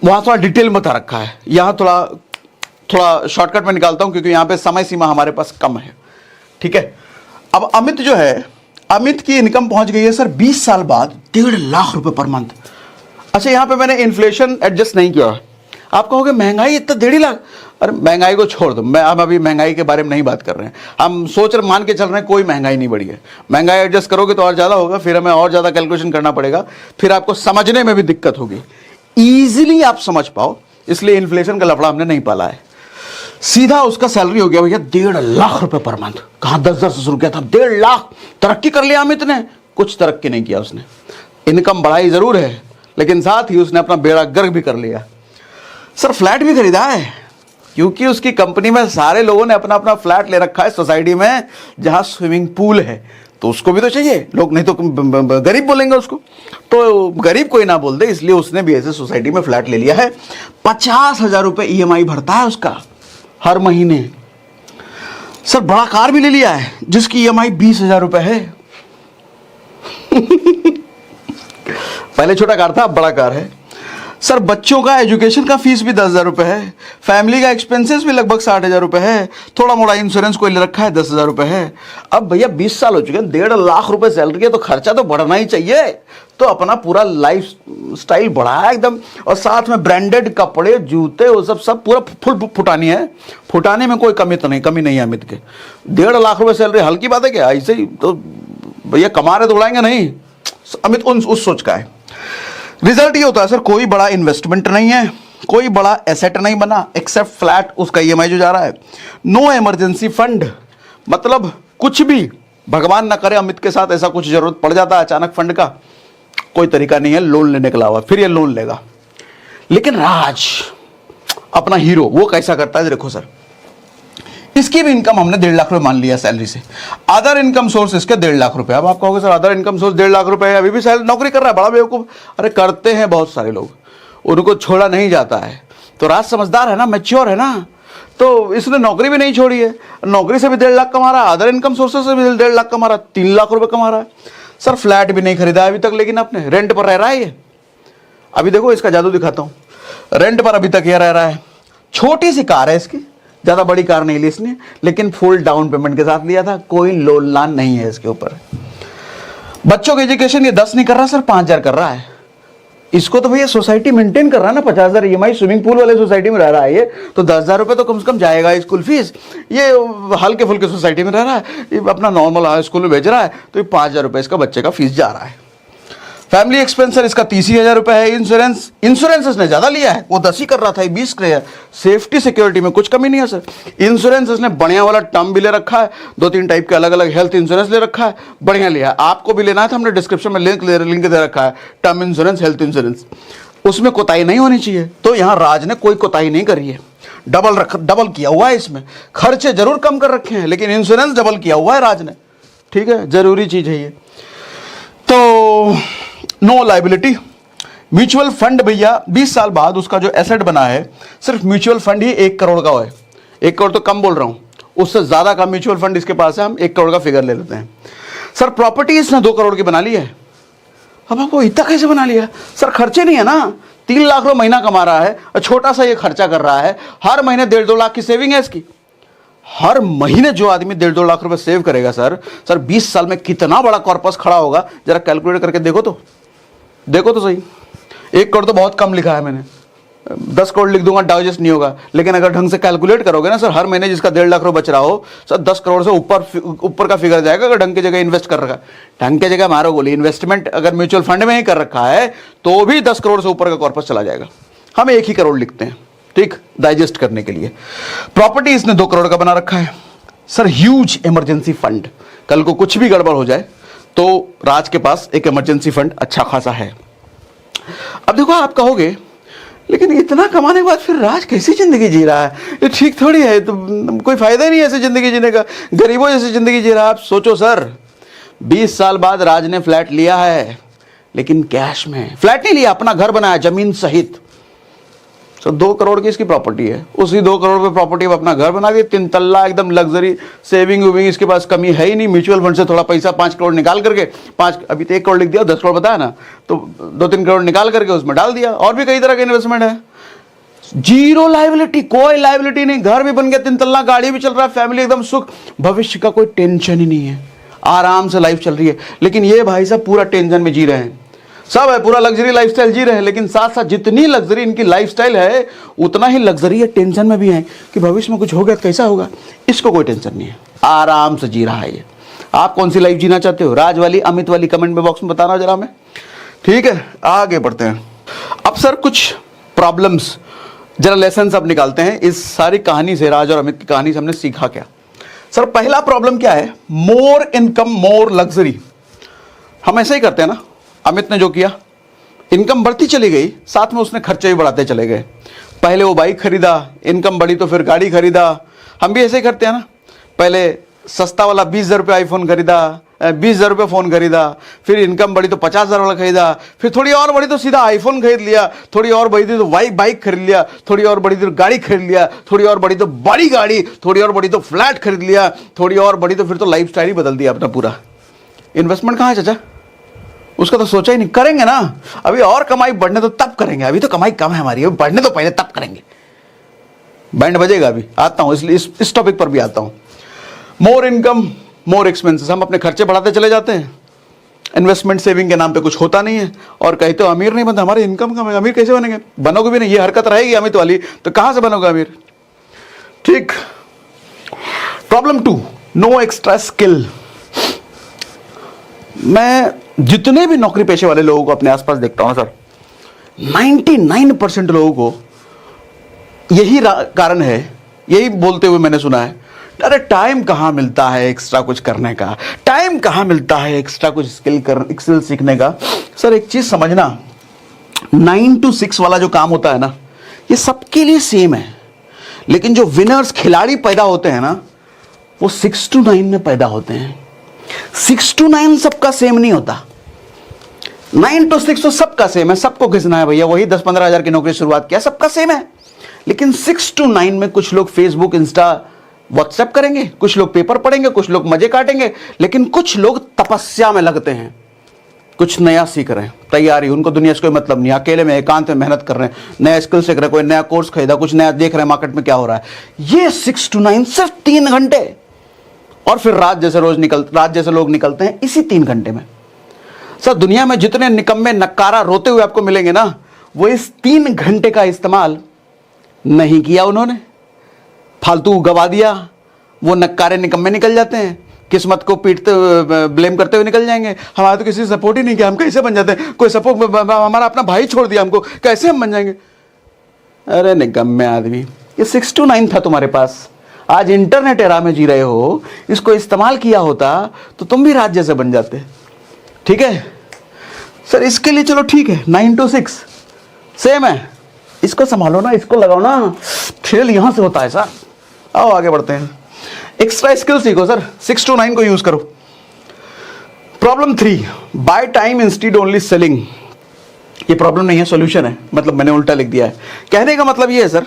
वहां थोड़ा डिटेल में बता रखा है। यहां थोड़ा शॉर्टकट में निकालता हूं क्योंकि यहां पे समय सीमा हमारे पास कम है। ठीक है, अब अमित जो है, अमित की इनकम पहुंच गई है सर 20 साल बाद 1.5 लाख रुपए पर मंथ। अच्छा, यहां पे मैंने इन्फ्लेशन एडजस्ट नहीं किया। आप कहोगे महंगाई इतना 1.5 लाख, अरे महंगाई को छोड़ दो, हम अभी महंगाई के बारे में नहीं बात कर रहे हैं। हम मान के चल रहे हैं कोई महंगाई नहीं बढ़ी है। महंगाई एडजस्ट करोगे तो और ज्यादा होगा, फिर हमें और ज्यादा कैलकुलेशन करना पड़ेगा, फिर आपको समझने में भी दिक्कत होगी, ईजिली आप समझ पाओ, इसलिए इन्फ्लेशन का लफड़ा हमने नहीं पाला है। सीधा उसका सैलरी हो गया भैया 1.5 लाख रुपए पर मंथ। कहां 10,000 से शुरू किया था, 1.5 लाख। तरक्की कर लिया अमित ने? कुछ तरक्की नहीं किया उसने। इनकम बढ़ाई जरूर है, लेकिन साथ ही उसने अपना बेड़ा गर्क भी कर लिया। सर फ्लैट भी खरीदा है, क्योंकि उसकी कंपनी में सारे लोगों ने अपना अपना फ्लैट ले रखा है सोसाइटी में, जहां स्विमिंग पूल है, तो उसको भी तो चाहिए लोग, नहीं तो गरीब बोलेंगे उसको, तो गरीब कोई ना बोल दे, इसलिए उसने भी ऐसे सोसाइटी में फ्लैट ले लिया है। 50,000 रुपए EMI भरता है उसका हर महीने। सर बड़ा कार भी ले लिया है जिसकी EMI 20,000 रुपए है। पहले छोटा कार था, अब बड़ा कार है। सर बच्चों का एजुकेशन का फीस भी 10,000 रुपए है, फैमिली का एक्सपेंसेस भी लगभग 60,000 रुपए है, थोड़ा मोड़ा इंश्योरेंस कोई ले रखा है 10,000 रुपए है। अब भैया 20 साल हो चुके हैं, 1.5 लाख रुपए सैलरी है, तो खर्चा तो बढ़ना ही चाहिए। तो अपना पूरा लाइफ स्टाइल बढ़ाया एकदम, और साथ में ब्रांडेड कपड़े जूते वो सब पूरा फुल फुटानी है। फुटाने में कोई कमी नहीं है अमित के। 1.5 लाख रुपए सैलरी हल्की बात है क्या? ऐसे ही तो भैया कमा रहे तो उड़ाएंगे नहीं। अमित उस सोच का है। रिजल्ट ये होता है सर, कोई बड़ा इन्वेस्टमेंट नहीं है, कोई बड़ा एसेट नहीं बना एक्सेप्ट फ्लैट उसका ईएमआई जो जा रहा है। नो इमरजेंसी फंड, मतलब कुछ भी भगवान ना करे अमित के साथ ऐसा कुछ जरूरत पड़ जाता है अचानक फंड का, कोई तरीका नहीं है लोन लेने के अलावा, फिर ये लोन लेगा। लेकिन राज अपना हीरो वो कैसा करता है देखो सर, इसकी भी इनकम हमने 1.5 लाख रुपए मान लिया सैलरी से, अदर इनकम सोर्स इसके 1.5 लाख रुपए। अब आप कहोगे sir other income source 1.5 lakh रुपए है, अभी भी सैलरी नौकरी कर रहा है, बड़ा बेवकूफ। अरे करते हैं बहुत सारे लोग, उनको छोड़ा नहीं जाता है। तो राज समझदार है ना, मैच्योर है ना, तो इसने नौकरी भी नहीं छोड़ी है, नौकरी से भी 1.5 लाख कमा रहा है, अदर इनकम सोर्सेस से भी 1.5 लाख कमा रहा है, 3 लाख रुपए कमा रहा है। सर फ्लैट भी नहीं खरीदा अभी तक, लेकिन आपने रेंट पर रह रहा है ये। अभी देखो इसका जादू दिखाता हूँ, रेंट पर अभी तक ये रह रहा है। छोटी सी कार है इसकी, ज्यादा बड़ी कार नहीं ली इसने, लेकिन फुल डाउन पेमेंट के साथ लिया था, कोई लोन लान नहीं है इसके ऊपर। बच्चों की एजुकेशन ये 10 नहीं कर रहा सर, 5,000 कर रहा है। इसको तो भैया सोसाइटी मेंटेन कर रहा है ना, 50,000 ईएमआई, स्विमिंग पूल वाले सोसाइटी में रह रहा है ये, तो 10,000 रुपए तो कम से कम जाएगा स्कूल फीस। ये हल्के फुल्के सोसाइटी में रह रहा है, ये अपना नॉर्मल स्कूल में भेज रहा है, तो ये 5,000 रुपए इसका बच्चे का फीस जा रहा है। फैमिली एक्सपेंस सर इसका 30,000 रुपए है। इंश्योरेंस इसने ज्यादा लिया है, वो 10 ही कर रहा था, 20 का है। सेफ्टी सिक्योरिटी में कुछ कमी नहीं है सर। इंश्योरेंस इसने बढ़िया वाला टर्म भी ले रखा है, 2-3 टाइप के अलग अलग हेल्थ इंश्योरेंस ले रखा है, बढ़िया लिया है। आपको भी लेना है तो हमने डिस्क्रिप्शन में लिंक दे रखा है, टर्म इंश्योरेंस, हेल्थ इंश्योरेंस, उसमें कोताही नहीं होनी चाहिए। तो यहाँ राज ने कोई कोताही नहीं करी है, डबल किया हुआ है इसमें। खर्चे जरूर कम कर रखे हैं, लेकिन इंश्योरेंस डबल किया हुआ है राज ने, ठीक है, जरूरी चीज है ये। तो नो लाइबिलिटी। म्यूचुअल फंड भैया 20 साल बाद उसका जो एसेट बना है, सिर्फ म्यूचुअल फंड ही 1 करोड़ का है। 1 करोड़ तो कम बोल रहा हूं, उससे ज्यादा का म्यूचुअल फंड इसके पास है। हम 1 करोड़ का फिगर ले लेते हैं। सर प्रॉपर्टी इसने 2 करोड़ की बना ली है। अब आपको इतना कैसे बना लिया सर? खर्चे नहीं है ना, 3 लाख रुपए महीना कमा रहा है और छोटा सा ये खर्चा कर रहा है। हर महीने 1.5-2 लाख की सेविंग है इसकी। हर महीने जो आदमी 1.5-2 लाख रुपए सेव करेगा सर 20 साल में कितना बड़ा कॉर्पस खड़ा होगा, जरा कैलकुलेट करके देखो तो सही। 1 करोड़ तो बहुत कम लिखा है मैंने, 10 करोड़ लिख दूंगा डाइजेस्ट नहीं होगा। लेकिन अगर ढंग से कैलकुलेट करोगे ना सर, हर महीने जिसका 1.5 लाख रुपए बच रहा हो सर, 10 करोड़ से ऊपर का फिगर जाएगा अगर ढंग की जगह इन्वेस्ट कर रखा है। ढंग की जगह मारो गोली, इन्वेस्टमेंट अगर म्यूचुअल फंड में ही कर रखा है तो भी 10 करोड़ से ऊपर का कॉर्पस चला जाएगा। हम 1 ही करोड़ लिखते हैं, ठीक, डाइजेस्ट करने के लिए। प्रॉपर्टी इसने 2 करोड़ का बना रखा है सर। ह्यूज इमरजेंसी फंड, कल को कुछ भी गड़बड़ हो जाए तो राज के पास एक इमरजेंसी फंड अच्छा खासा है। अब देखो आप कहोगे लेकिन इतना कमाने के बाद फिर राज कैसी जिंदगी जी रहा है? ये ठीक थोड़ी है, तो कोई फायदा ही नहीं है ऐसी जिंदगी जीने का, गरीबों जैसी जिंदगी जी रहा है। आप सोचो सर, 20 साल बाद राज ने फ्लैट लिया है, लेकिन कैश में। फ्लैट नहीं लिया, अपना घर बनाया जमीन सहित। तो 2 करोड़ की इसकी प्रॉपर्टी है, उसी 2 करोड़ पे प्रॉपर्टी में अपना घर बना दिया, 3 तल्ला एकदम लग्जरी। सेविंग वेविंग इसके पास कमी है ही नहीं। म्यूचुअल फंड से थोड़ा पैसा 5 करोड़ निकाल करके, 5 अभी तो 1 करोड़ लिख दिया, 10 करोड़ बताया ना, तो 2-3 करोड़ निकाल करके उसमें डाल दिया। और भी कई तरह के इन्वेस्टमेंट है। जीरो लाइबिलिटी, कोई लाइबिलिटी नहीं। घर भी बन गया 3 तल्ला, गाड़ी भी चल रहा है, फैमिली एकदम सुख, भविष्य का कोई टेंशन ही नहीं है, आराम से लाइफ चल रही है। लेकिन ये भाई साहब पूरा टेंशन में जी रहे हैं, सब है, पूरा लग्जरी लाइफस्टाइल जी रहे हैं। लेकिन साथ साथ जितनी लग्जरी इनकी लाइफस्टाइल है, उतना ही लग्जरी है टेंशन में भी है कि भविष्य में कुछ हो गया तो कैसा होगा। इसको कोई टेंशन नहीं है, आराम से जी रहा है ये। आप कौन सी लाइफ जीना चाहते हो, राज वाली, अमित वाली? कमेंट में बॉक्स में बताना जरा हमें, ठीक है। आगे बढ़ते हैं। अब सर कुछ प्रॉब्लम्स, जरा लेसन अब निकालते हैं इस सारी कहानी से। राज और अमित की कहानी से हमने सीखा क्या? सर पहला प्रॉब्लम क्या है? मोर इनकम मोर लग्जरी। हम ऐसा ही करते हैं ना, अमित ने जो किया, इनकम बढ़ती चली गई, साथ में उसने खर्चे भी बढ़ाते चले गए। पहले वो बाइक खरीदा, इनकम बढ़ी तो फिर गाड़ी खरीदा। हम भी ऐसे ही करते हैं ना, पहले सस्ता वाला 20,000 रुपये आईफोन खरीदा, 20,000 रुपये फ़ोन खरीदा, फिर इनकम बढ़ी तो 50,000 वाला खरीदा, फिर थोड़ी और बढ़ी तो सीधा आईफोन खरीद लिया, थोड़ी और बढ़ी थी तो बाइक खरीद लिया, थोड़ी और बढ़ी तो गाड़ी खरीद लिया, थोड़ी और बढ़ी तो बड़ी गाड़ी, थोड़ी और बढ़ी तो फ्लैट खरीद लिया, थोड़ी और बढ़ी तो फिर तो लाइफ स्टाइल ही बदल दिया अपना पूरा। इन्वेस्टमेंट कहाँ है चाचा? उसका तो सोचा ही नहीं। करेंगे ना, अभी और कमाई बढ़ने तो तब करेंगे, अभी तो कमाई कम है हमारी, अभी बढ़ने तो पहले तब करेंगे। बैंड बजेगा, अभी आता हूं, इसलिए इस टॉपिक पर भी आता हूं। मोर इनकम मोर एक्सपेंसेस, हम अपने खर्चे बढ़ाते चले जाते हैं, इन्वेस्टमेंट सेविंग के नाम पे कुछ होता नहीं है, और कहते हो अमीर नहीं बनता, हमारी इनकम कम है, अमीर कैसे बनेंगे? बनोगे भी नहीं, ये हरकत रहेगी अमित वाली, तो कहां से बनोगे अमीर? ठीक। Problem 2, no extra skill. मैं जितने भी नौकरी पेशे वाले लोगों को अपने आसपास देखता हूं सर, 99% लोगों को यही कारण है, यही बोलते हुए मैंने सुना है, अरे टाइम कहाँ मिलता है एक्स्ट्रा कुछ करने का, टाइम कहाँ मिलता है एक्स्ट्रा कुछ स्किल सीखने का। सर एक चीज समझना, 9 to 6 वाला जो काम होता है ना, ये सबके लिए सेम है, लेकिन जो विनर्स खिलाड़ी पैदा होते हैं ना, वो 6 to 9 में पैदा होते हैं। 6 to 9 सबका सेम नहीं होता, 9 to 6 तो सबका सेम है, सबको घिसना है भैया, वही 10-15 हजार की नौकरी शुरुआत किया, सबका सेम है। लेकिन 6 to 9 में कुछ लोग फेसबुक, इंस्टा, व्हाट्सएप करेंगे, कुछ लोग पेपर पढ़ेंगे, कुछ लोग मजे काटेंगे, लेकिन कुछ लोग तपस्या में लगते हैं, कुछ नया सीख रहे हैं, तैयारी, उनको दुनिया से कोई मतलब नहीं, अकेले में एकांत में मेहनत कर रहे हैं, नया स्किल सीख रहे हैं, कोई नया कोर्स खरीदा, कुछ नया देख रहे हैं मार्केट में क्या हो रहा है। ये 6 to 9 सिर्फ 3 घंटे, और फिर रात जैसे लोग निकलते हैं इसी 3 घंटे में। सर दुनिया में जितने निकम्मे नकारा रोते हुए आपको मिलेंगे ना, वो इस 3 घंटे का इस्तेमाल नहीं किया उन्होंने, फालतू गवा दिया, वो नक्कारे निकम्मे निकल जाते हैं, किस्मत को पीटते ब्लेम करते हुए निकल जाएंगे, हमारा तो किसी सपोर्ट ही नहीं किया, हम कैसे बन जाते हैं, कोई सपोर्ट, हमारा अपना भाई छोड़ दिया हमको, कैसे हम बन जाएंगे। अरे निकम्मे आदमी, ये 6 to 9 था तुम्हारे पास, आज इंटरनेट एरा में जी रहे हो, इसको इस्तेमाल किया होता तो तुम भी राज जैसे बन जाते। ठीक है सर, इसके लिए चलो ठीक है, 9 to 6 सेम है, इसको संभालो ना, इसको लगाओ ना, खेल यहां से होता है सर। आओ आगे बढ़ते हैं, एक्स्ट्रा स्किल सीखो सर, 6 to 9 को यूज करो। Problem 3, by time instead only selling. ये प्रॉब्लम नहीं है, सॉल्यूशन है, मतलब मैंने उल्टा लिख दिया है। कहने का मतलब ये है सर,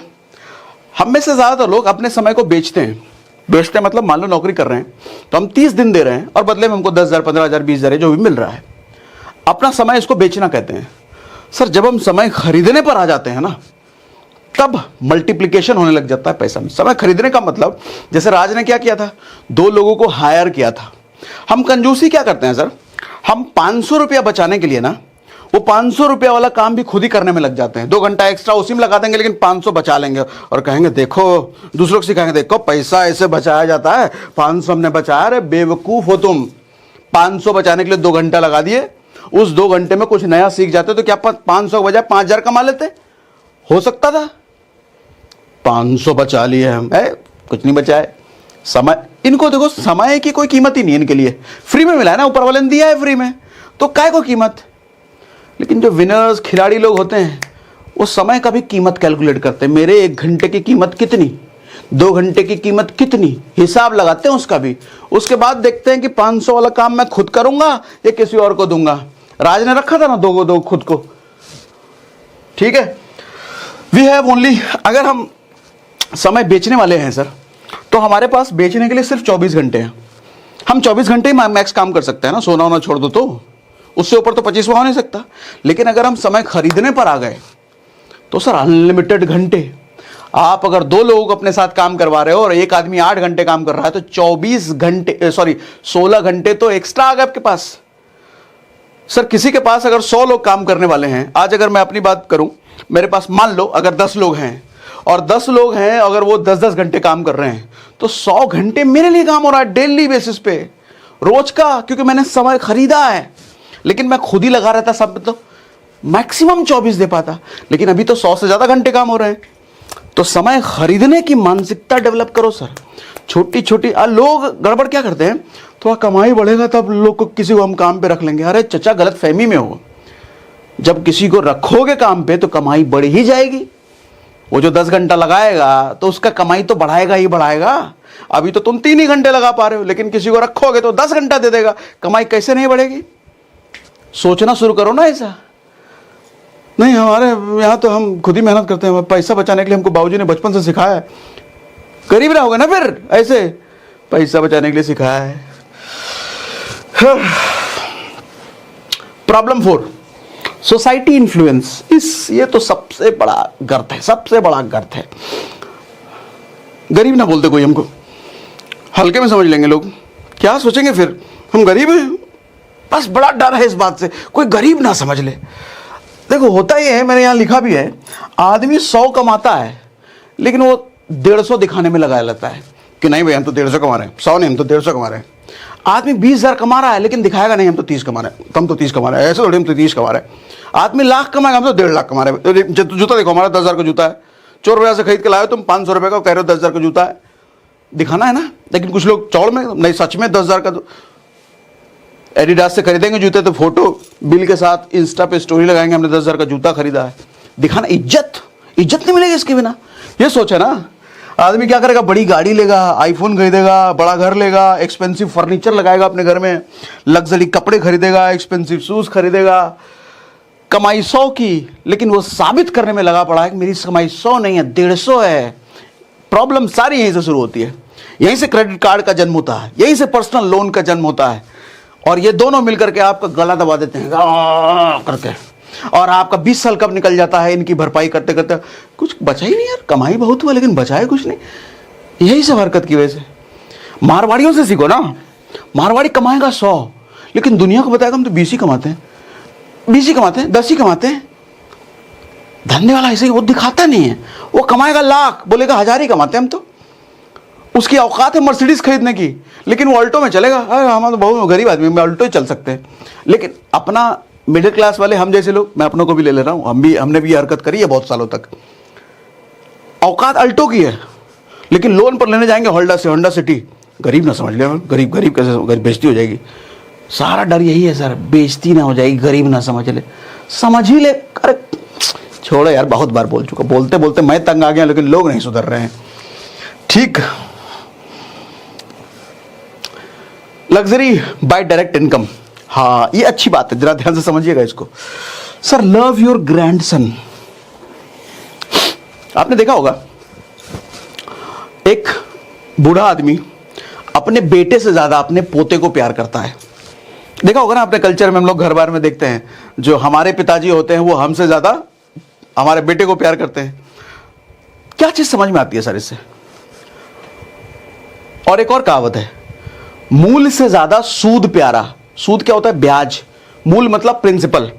हम में से ज्यादातर लोग अपने समय को बेचते हैं मतलब मान लो नौकरी कर रहे हैं तो हम 30 दिन दे रहे हैं और बदले में हमको 10,000, 15,000, 20,000 जो भी मिल रहा है, अपना समय इसको बेचना कहते हैं। सर जब हम समय खरीदने पर आ जाते हैं ना, तब मल्टीप्लिकेशन होने लग जाता है पैसा में। समय खरीदने का मतलब, जैसे राज ने क्या किया था, 2 लोगों को हायर किया था। हम कंजूसी क्या करते हैं सर, हम 500 रुपया बचाने के लिए ना, वो 500 रुपया वाला काम भी खुद ही करने में लग जाते हैं, 2 घंटा एक्स्ट्रा उसी में लगा देंगे, लेकिन 500 बचा लेंगे और कहेंगे देखो, दूसरों को सिखाएंगे देखो पैसा ऐसे बचाया जाता है, 500 हमने बचाया। अरे बेवकूफ हो तुम, 500 बचाने के लिए 2 घंटा लगा दिए, उस 2 घंटे में कुछ नया सीख जाते तो क्या 500 के बजाय 5,000 कमा लेते, हो सकता था। 500 बचा लिए हम, कुछ नहीं बचाए। समय, इनको देखो समय की कोई कीमत ही नहीं है इनके लिए, फ्री में मिला है ना, ऊपर वाले ने दिया है फ्री में, तो काय को कीमत। लेकिन जो विनर्स खिलाड़ी लोग होते हैं, वो समय का भी कीमत कैलकुलेट करते हैं, मेरे 1 घंटे की कीमत कितनी, 2 घंटे की कीमत कितनी, हिसाब लगाते हैं उसका भी। उसके बाद देखते हैं कि 500 वाला काम मैं खुद करूंगा या किसी और को दूंगा। राज ने रखा था ना 2 खुद को। ठीक है, वी हैव ओनली, अगर हम समय बेचने वाले हैं सर, तो हमारे पास बेचने के लिए सिर्फ 24 घंटे हैं। हम 24 घंटे ही मैक्स काम कर सकते हैं ना, सोना वोना छोड़ दो तो, उससे ऊपर तो 25वां हो नहीं सकता। लेकिन अगर हम समय खरीदने पर आ गए तो सर अनलिमिटेड घंटे। आप अगर 2 लोगों को अपने साथ काम करवा रहे हो और एक आदमी 8 घंटे काम कर रहा है, तो 16 घंटे तो एक्स्ट्रा आ गए आपके पास। सर किसी के पास अगर 100 लोग काम करने वाले हैं, आज अगर मैं अपनी बात करूं, मेरे पास मान लो अगर 10 लोग हैं और 10 लोग हैं, अगर वो 10-10 घंटे काम कर रहे हैं, तो 100 घंटे मेरे लिए काम हो रहा है डेली बेसिस पे, रोज का, क्योंकि मैंने समय खरीदा है। लेकिन मैं खुद ही लगा रहता सब, तो मैक्सिमम 24 दे पाता, लेकिन अभी तो 100 से ज्यादा घंटे काम हो रहे हैं। तो समय खरीदने की मानसिकता डेवलप करो सर। छोटी छोटी लोग गड़बड़ क्या करते हैं, थोड़ा कमाई बढ़ेगा तब लोग को, किसी को हम काम पे रख लेंगे। अरे चचा गलत फहमी में हो, जब किसी को रखोगे काम पे तो कमाई बढ़ ही जाएगी। वो जो 10 घंटा लगाएगा तो उसका कमाई तो बढ़ाएगा ही बढ़ाएगा। अभी तो तुम 3 ही घंटे लगा पा रहे हो, लेकिन किसी को रखोगे तो 10 घंटा दे देगा, कमाई कैसे नहीं बढ़ेगी। सोचना शुरू करो ना ऐसा। नहीं हमारे यहाँ तो हम खुद ही मेहनत करते हैं, पैसा बचाने के लिए हमको बाबूजी ने बचपन से सिखाया है। गरीब रहोगे ना फिर, ऐसे पैसा बचाने के लिए सिखाया है। Problem 4, society influence. ये तो सबसे बड़ा गर्त है, सबसे बड़ा गर्त है। गरीब ना बोलते कोई हमको, हल्के में समझ लेंगे लोग, क्या सोचेंगे फिर हम गरीब हैं। बस बड़ा डर है इस बात से, कोई गरीब ना समझ ले। देखो होता ही है, मैंने यहाँ लिखा भी है, आदमी 100 कमाता है लेकिन वो 150 दिखाने में लगाया रहता है कि नहीं भाई हम तो 150 कमा रहे हैं, 100 नहीं हम तो 150 कमा रहे हैं। आदमी 20,000 कमा रहा है लेकिन दिखाएगा नहीं हम तो 30 कमा रहे हैं, तुम तो 30 कमा रहे हैं, ऐसे थोड़ी हम तो 30 कमा रहे हैं। आदमी लाख कमाएगा, हम तो 1.5 लाख कमा रहे हैं। जूता देखो, हमारा 10,000 का जूता है, चोर बाजार से खरीद के लाए तुम 500 रुपए का, कह रहे हो 10,000 का जूता है, दिखाना है ना। लेकिन कुछ लोग चौड़ में, नहीं सच में 10,000 का एडिडास से खरीदेंगे जूते तो फोटो बिल के साथ इंस्टा पे स्टोरी लगाएंगे, हमने 10,000 का जूता खरीदा है, दिखाना। इज्जत नहीं मिलेगी इसके बिना। ये सोचे ना, आदमी क्या करेगा, बड़ी गाड़ी लेगा, आईफोन खरीदेगा, बड़ा घर लेगा, एक्सपेंसिव फर्नीचर लगाएगा अपने घर में, लग्जरी कपड़े खरीदेगा, एक्सपेंसिव शूज खरीदेगा, कमाई 100 की, लेकिन वो साबित करने में लगा पड़ा है कि मेरी कमाई 100 नहीं है, 150 है। प्रॉब्लम सारी यहीं से शुरू होती है, यहीं से क्रेडिट कार्ड का जन्म होता है, यहीं से पर्सनल लोन का जन्म होता है, और ये दोनों मिलकर के आपका गला दबा देते हैं करके, और आपका 20 साल कब निकल जाता है इनकी भरपाई करते करते। कुछ बचा ही नहीं यार, कमाई बहुत हुआ लेकिन बचा है कुछ नहीं, यही सब हरकत की वजह से। मारवाड़ियों से सीखो ना, मारवाड़ी कमाएगा 100, लेकिन दुनिया को बताएगा हम तो 20 ही कमाते हैं, 20 ही कमाते हैं, 10 ही कमाते हैं। धंधे वाला ऐसे ही, वो दिखाता नहीं है, वो कमाएगा लाख, बोलेगा 1000 ही कमाते हैं हम तो। उसकी औकात है मर्सिडीज खरीदने की, लेकिन वो ऑल्टो में चलेगा। हम तो बहुत गरीब आदमी, में ऑल्टो ही चल सकते हैं। लेकिन अपना मिडिल क्लास वाले, हम जैसे लोग, मैं अपनों को भी ले रहा हूँ, हमने भी हरकत करी है बहुत सालों तक। औकात अल्टो की है, लेकिन लोन पर लेने जाएंगे होंडा सिटी, गरीब ना समझ ले, गरीब कैसे, गरीब बेइज्जती हो जाएगी। सारा डर यही है सर, बेइज्जती ना हो जाएगी, गरीब ना समझ ले, समझ ही ले। अरे छोड़ो यार, बहुत बार बोल चुका, बोलते बोलते मैं तंग आ गया, लेकिन लोग नहीं सुधर रहे हैं। ठीक, लग्जरी बाय डायरेक्ट इनकम, हाँ ये अच्छी बात है, जरा ध्यान से समझिएगा इसको। सर लव योर ग्रैंडसन, आपने देखा होगा एक बूढ़ा आदमी अपने बेटे से ज्यादा अपने पोते को प्यार करता है। देखा होगा ना अपने कल्चर में, हम लोग घर बार में देखते हैं, जो हमारे पिताजी होते हैं वो हमसे ज्यादा हमारे बेटे को प्यार करते हैं। क्या चीज समझ में आती है सर इससे? और एक और कहावत है, मूल से ज्यादा सूद प्यारा। सूद क्या होता है? ब्याज। मूल मतलब प्रिंसिपल,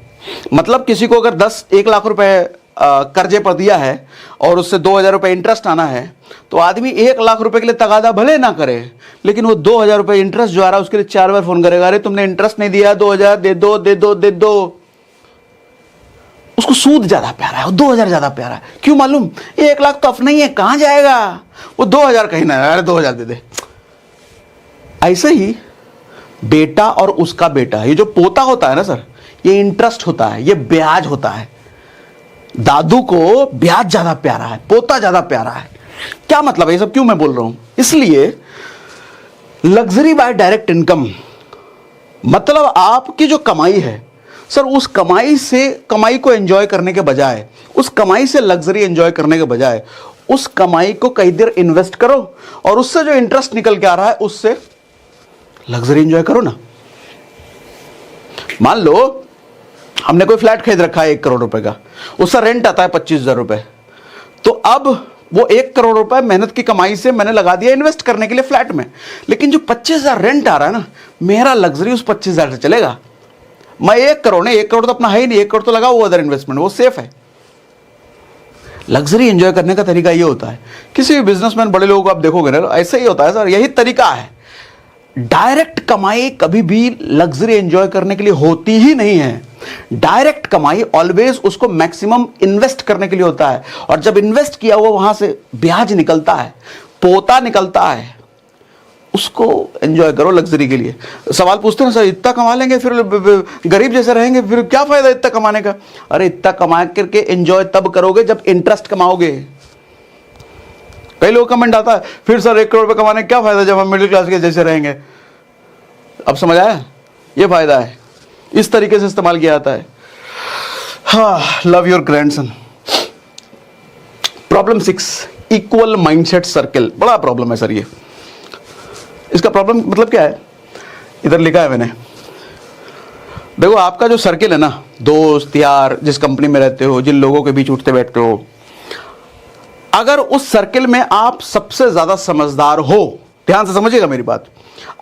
मतलब किसी को अगर 1 लाख रुपए कर्जे पर दिया है और उससे 2,000 रुपए इंटरेस्ट आना है, तो आदमी 1 लाख रुपए के लिए तगादा भले ना करे, लेकिन वो 2,000 रुपए इंटरेस्ट जो आ रहा है उसके लिए 4 बार फोन करेगा, अरे तुमने इंटरेस्ट नहीं दिया, 2,000 दे दो दे दो दे दो। उसको सूद ज्यादा प्यारा है, वो 2,000 ज्यादा प्यारा है। क्यों मालूम? 1 लाख तो अपना ही है, कहां जाएगा वो 2,000 कहीं ना, अरे 2,000 दे दे। ऐसे ही बेटा और उसका बेटा, ये जो पोता होता है ना सर, ये इंटरेस्ट होता है, ये ब्याज होता है। दादू को ब्याज ज्यादा प्यारा है, पोता ज्यादा प्यारा है। क्या मतलब है ये सब क्यों मैं बोल रहा हूं? इसलिए लग्जरी बाय डायरेक्ट इनकम मतलब आपकी जो कमाई है सर, उस कमाई से, कमाई को एंजॉय करने के बजाय, उस कमाई से लग्जरी एंजॉय करने के बजाय, उस कमाई को कई देर इन्वेस्ट करो और उससे जो इंटरेस्ट निकल के आ रहा है उससे लग्जरी एंजॉय करो ना। मान लो हमने कोई फ्लैट खरीद रखा है 1 करोड़ रुपए का, उसका रेंट आता है 25,000 रुपए, तो अब वो 1 करोड़ रुपए मेहनत की कमाई से मैंने लगा दिया इन्वेस्ट करने के लिए फ्लैट में, लेकिन जो 25,000 रेंट आ रहा है ना, मेरा लग्जरी उस 25,000 से चलेगा। मैं 1 करोड़ नहीं, 1 करोड़ तो अपना है ही नहीं, 1 करोड़ तो लगा हुआ अदर इन्वेस्टमेंट, वो सेफ है। लग्जरी एंजॉय करने का तरीका ये होता है। किसी भी बिजनेसमैन, बड़े लोगों को आप देखोगे ना, ऐसा ही होता है सर, यही तरीका है। डायरेक्ट कमाई कभी भी लग्जरी एंजॉय करने के लिए होती ही नहीं है। डायरेक्ट कमाई ऑलवेज उसको मैक्सिमम इन्वेस्ट करने के लिए होता है, और जब इन्वेस्ट किया हुआ वहां से ब्याज निकलता है, पोता निकलता है, उसको एंजॉय करो लग्जरी के लिए। सवाल पूछते हैं सर, इतना कमा लेंगे फिर गरीब जैसे रहेंगे, फिर क्या फायदा इतना कमाने का? अरे इतना कमा करके एंजॉय तब करोगे जब इंटरेस्ट कमाओगे। कई लोग कमेंट आता है, फिर सर 1 करोड़ रुपए कमाने का क्या फायदा जब हम मिडिल क्लास के जैसे रहेंगे? अब समझ आया? ये फायदा है, इस तरीके से इस्तेमाल किया जाता है। हाँ, love your grandson. Problem 6, equal mindset circle. बड़ा प्रॉब्लम है सर ये। इसका प्रॉब्लम मतलब क्या है? इधर लिखा है मैंने, देखो आपका जो सर्किल है ना, दोस्त यार, जिस कंपनी में रहते हो, जिन लोगों के बीच उठते बैठते हो, अगर उस सर्किल में आप सबसे ज्यादा समझदार हो, ध्यान से समझिएगा मेरी बात,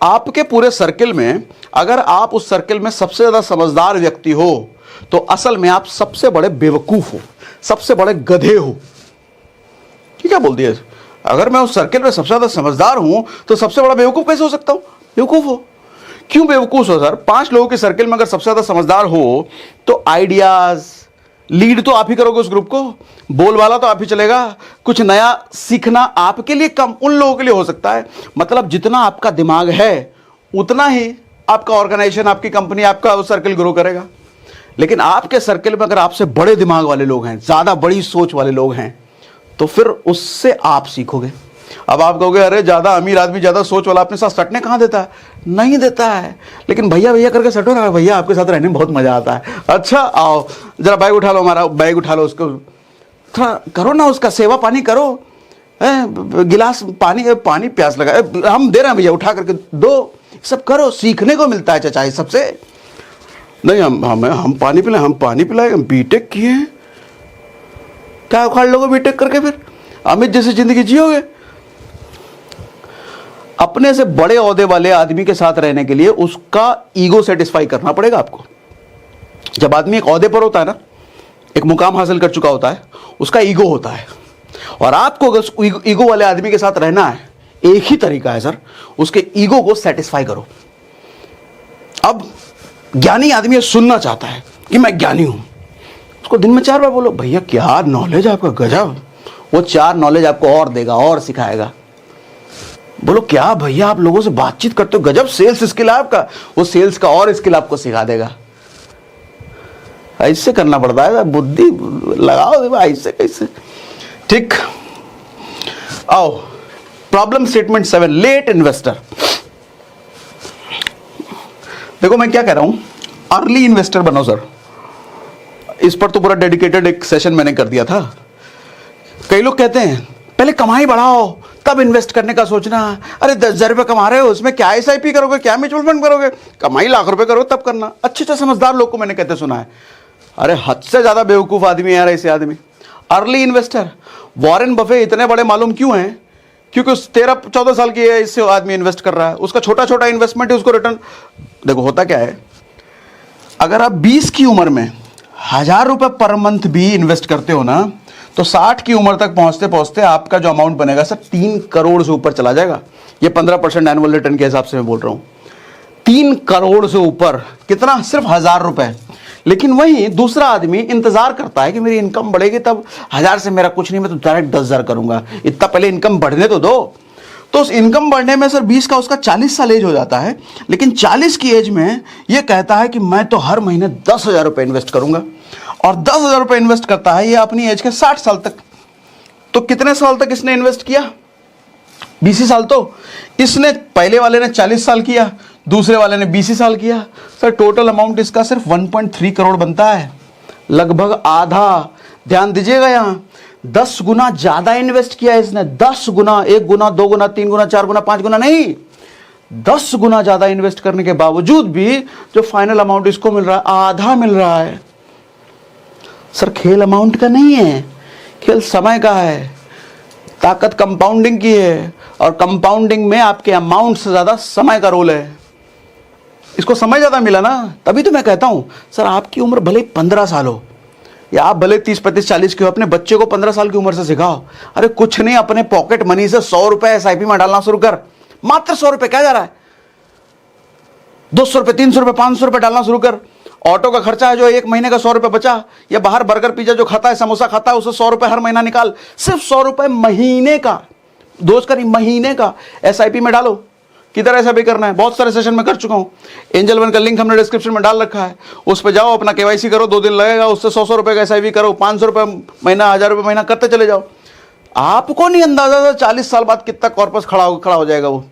आपके पूरे सर्किल में अगर आप उस सर्किल में सबसे ज्यादा समझदार व्यक्ति हो, तो असल में आप सबसे बड़े बेवकूफ हो, सबसे बड़े गधे हो। ये क्या बोल दिया? अगर मैं उस सर्किल में सबसे ज्यादा समझदार हूं तो सबसे बड़ा बेवकूफ कैसे हो सकता हूं? बेवकूफ हो। क्यों बेवकूफ हो सर? 5 लोगों के सर्कल में अगर सबसे ज्यादा समझदार हो तो आइडियाज लीड तो आप ही करोगे उस ग्रुप को, बोलवाला तो आप ही चलेगा। कुछ नया सीखना आपके लिए कम, उन लोगों के लिए हो सकता है। मतलब जितना आपका दिमाग है उतना ही आपका ऑर्गेनाइजेशन, आपकी कंपनी, आपका सर्कल ग्रो करेगा। लेकिन आपके सर्कल में अगर आपसे बड़े दिमाग वाले लोग हैं, ज्यादा बड़ी सोच वाले लोग हैं, तो फिर उससे आप सीखोगे। अब आप कहोगे अरे ज्यादा अमीर आदमी, ज्यादा सोच वाला अपने साथ सटने कहां देता है? नहीं देता है, लेकिन भैया भैया करके सटो ना, भैया आपके साथ रहने में बहुत मजा आता है। अच्छा आओ जरा बैग उठा लो, हमारा बैग उठा लो, उसको थोड़ा करो ना, उसका सेवा पानी करो, गिलास पानी प्यास लगा हम दे रहे हैं भैया, उठा करके दो, सब करो, सीखने को मिलता है चाचा सबसे। नहीं हम पानी पिलाए, हम पानी पिलाए, हम बीटेक किए हैं, क्या उखाड़ लोगे बीटेक करके? फिर अमित जैसी जिंदगी जियोगे? अपने से बड़े ओहदे वाले आदमी के साथ रहने के लिए उसका ईगो सेटिस्फाई करना पड़ेगा आपको। जब आदमी एक ओहदे पर होता है ना, एक मुकाम हासिल कर चुका होता है, उसका ईगो होता है। और आपको अगर ईगो वाले आदमी के साथ रहना है, एक ही तरीका है सर, उसके ईगो को सेटिस्फाई करो। अब ज्ञानी आदमी सुनना चाहता है कि मैं ज्ञानी हूं, उसको दिन में 4 बार बोलो भैया क्या नॉलेज आपका, गजब। वो 4 नॉलेज आपको और देगा और सिखाएगा। बोलो क्या भैया आप लोगों से बातचीत करते हो, गजब सेल्स स्किल है आपका, वो सेल्स का और स्किल आपको सिखा देगा। ऐसे करना पड़ता है, बुद्धि लगाओ ऐसे कैसे। ठीक, आओ प्रॉब्लम स्टेटमेंट 7, लेट इन्वेस्टर। देखो मैं क्या कह रहा हूं, अर्ली इन्वेस्टर बनो सर। इस पर तो पूरा डेडिकेटेड एक सेशन मैंने कर दिया था। कई लोग कहते हैं पहले कमाई बढ़ाओ तब इन्वेस्ट करने का सोचना। अरे 10,000 रुपये कमा रहे हो, उसमें क्या SIP करोगे, क्या म्यूचुअल फंड करोगे? कमाई लाख रुपए करो तब करना। अच्छे समझदार लोग को मैंने कहते सुना है। अरे हद से ज्यादा बेवकूफ आदमी है यार ऐसे आदमी। अर्ली इन्वेस्टर, वॉरेन बफे इतने बड़े मालूम क्यों हैं? क्योंकि उस 13-14 साल की एज से आदमी इन्वेस्ट कर रहा है, उसका छोटा छोटा इन्वेस्टमेंट है, उसको रिटर्न। देखो होता क्या है, अगर आप 20 की उम्र में 1,000 रुपए पर मंथ भी इन्वेस्ट करते हो ना, तो 60 की उम्र तक पहुंचते पहुंचते आपका जो अमाउंट बनेगा सर 3 करोड़ से ऊपर चला जाएगा। ये 15% एनुअल रिटर्न के हिसाब से मैं बोल रहा हूं। 3 करोड़ से ऊपर, कितना? सिर्फ 1,000 रुपए। लेकिन वहीं दूसरा आदमी इंतजार करता है कि मेरी इनकम बढ़ेगी तब 1,000 से मेरा कुछ नहीं, मैं तो डायरेक्ट 10,000 करूंगा, इतना पहले इनकम बढ़ने तो दो। तो उस इनकम बढ़ने में सर 20 का उसका 40 साल एज हो जाता है, लेकिन 40 की एज में यह कहता है कि मैं तो हर महीने 10,000 रुपए इन्वेस्ट करूंगा। और 10,000 रुपए इन्वेस्ट करता है ये अपनी एज के 60 साल तक। तो कितने साल तक इसने इन्वेस्ट किया? 20 साल। तो इसने पहले वाले ने 40 साल किया, दूसरे वाले ने 20 साल किया। सर टोटल अमाउंट इसका सिर्फ 1.3 करोड़ बनता है, लगभग आधा। ध्यान दीजिएगा, यहां 10 गुना ज्यादा इन्वेस्ट किया इसने। 10 गुना, 1 गुना, 2 गुना, 3 गुना, 4 गुना, 5 गुना नहीं, 10 गुना ज्यादा इन्वेस्ट करने के बावजूद भी जो फाइनल अमाउंट इसको मिल रहा है, आधा मिल रहा है। सर खेल अमाउंट का नहीं है, खेल समय का है। ताकत कंपाउंडिंग की है, और कंपाउंडिंग में आपके अमाउंट से ज्यादा समय का रोल है। इसको समय ज्यादा मिला ना, तभी तो मैं कहता हूं सर आपकी उम्र भले 15 साल हो या आप भले 30, 35, 40 के हो, अपने बच्चे को 15 साल की उम्र से सिखाओ। अरे कुछ नहीं, अपने पॉकेट मनी से 100 रुपए SIP में डालना शुरू कर। मात्र 100 रुपए, क्या जा रहा है? 200 रुपए, 300 रुपए, 500 रुपए डालना शुरू कर। ऑटो का खर्चा है जो 1 महीने का 100 रुपए बचा, या बाहर बर्गर पिज्जा जो खाता है, समोसा खाता है, उसे 100 रुपए हर महीना निकाल। सिर्फ 100 रुपए महीने का, दोस्त करी महीने का SIP में डालो। किधर ऐसा भी करना है, बहुत सारे सेशन में कर चुका हूं। एंजल वन का लिंक हमने डिस्क्रिप्शन में डाल रखा है, उस पर जाओ, अपना KYC करो, 2 दिन लगेगा, उससे 100 रुपए का SIP करो, 500 रुपए महीना, 1,000 रुपए महीना करते चले जाओ। आपको नहीं अंदाजा था 40 साल बाद कितना कॉर्पस खड़ा हो जाएगा। वो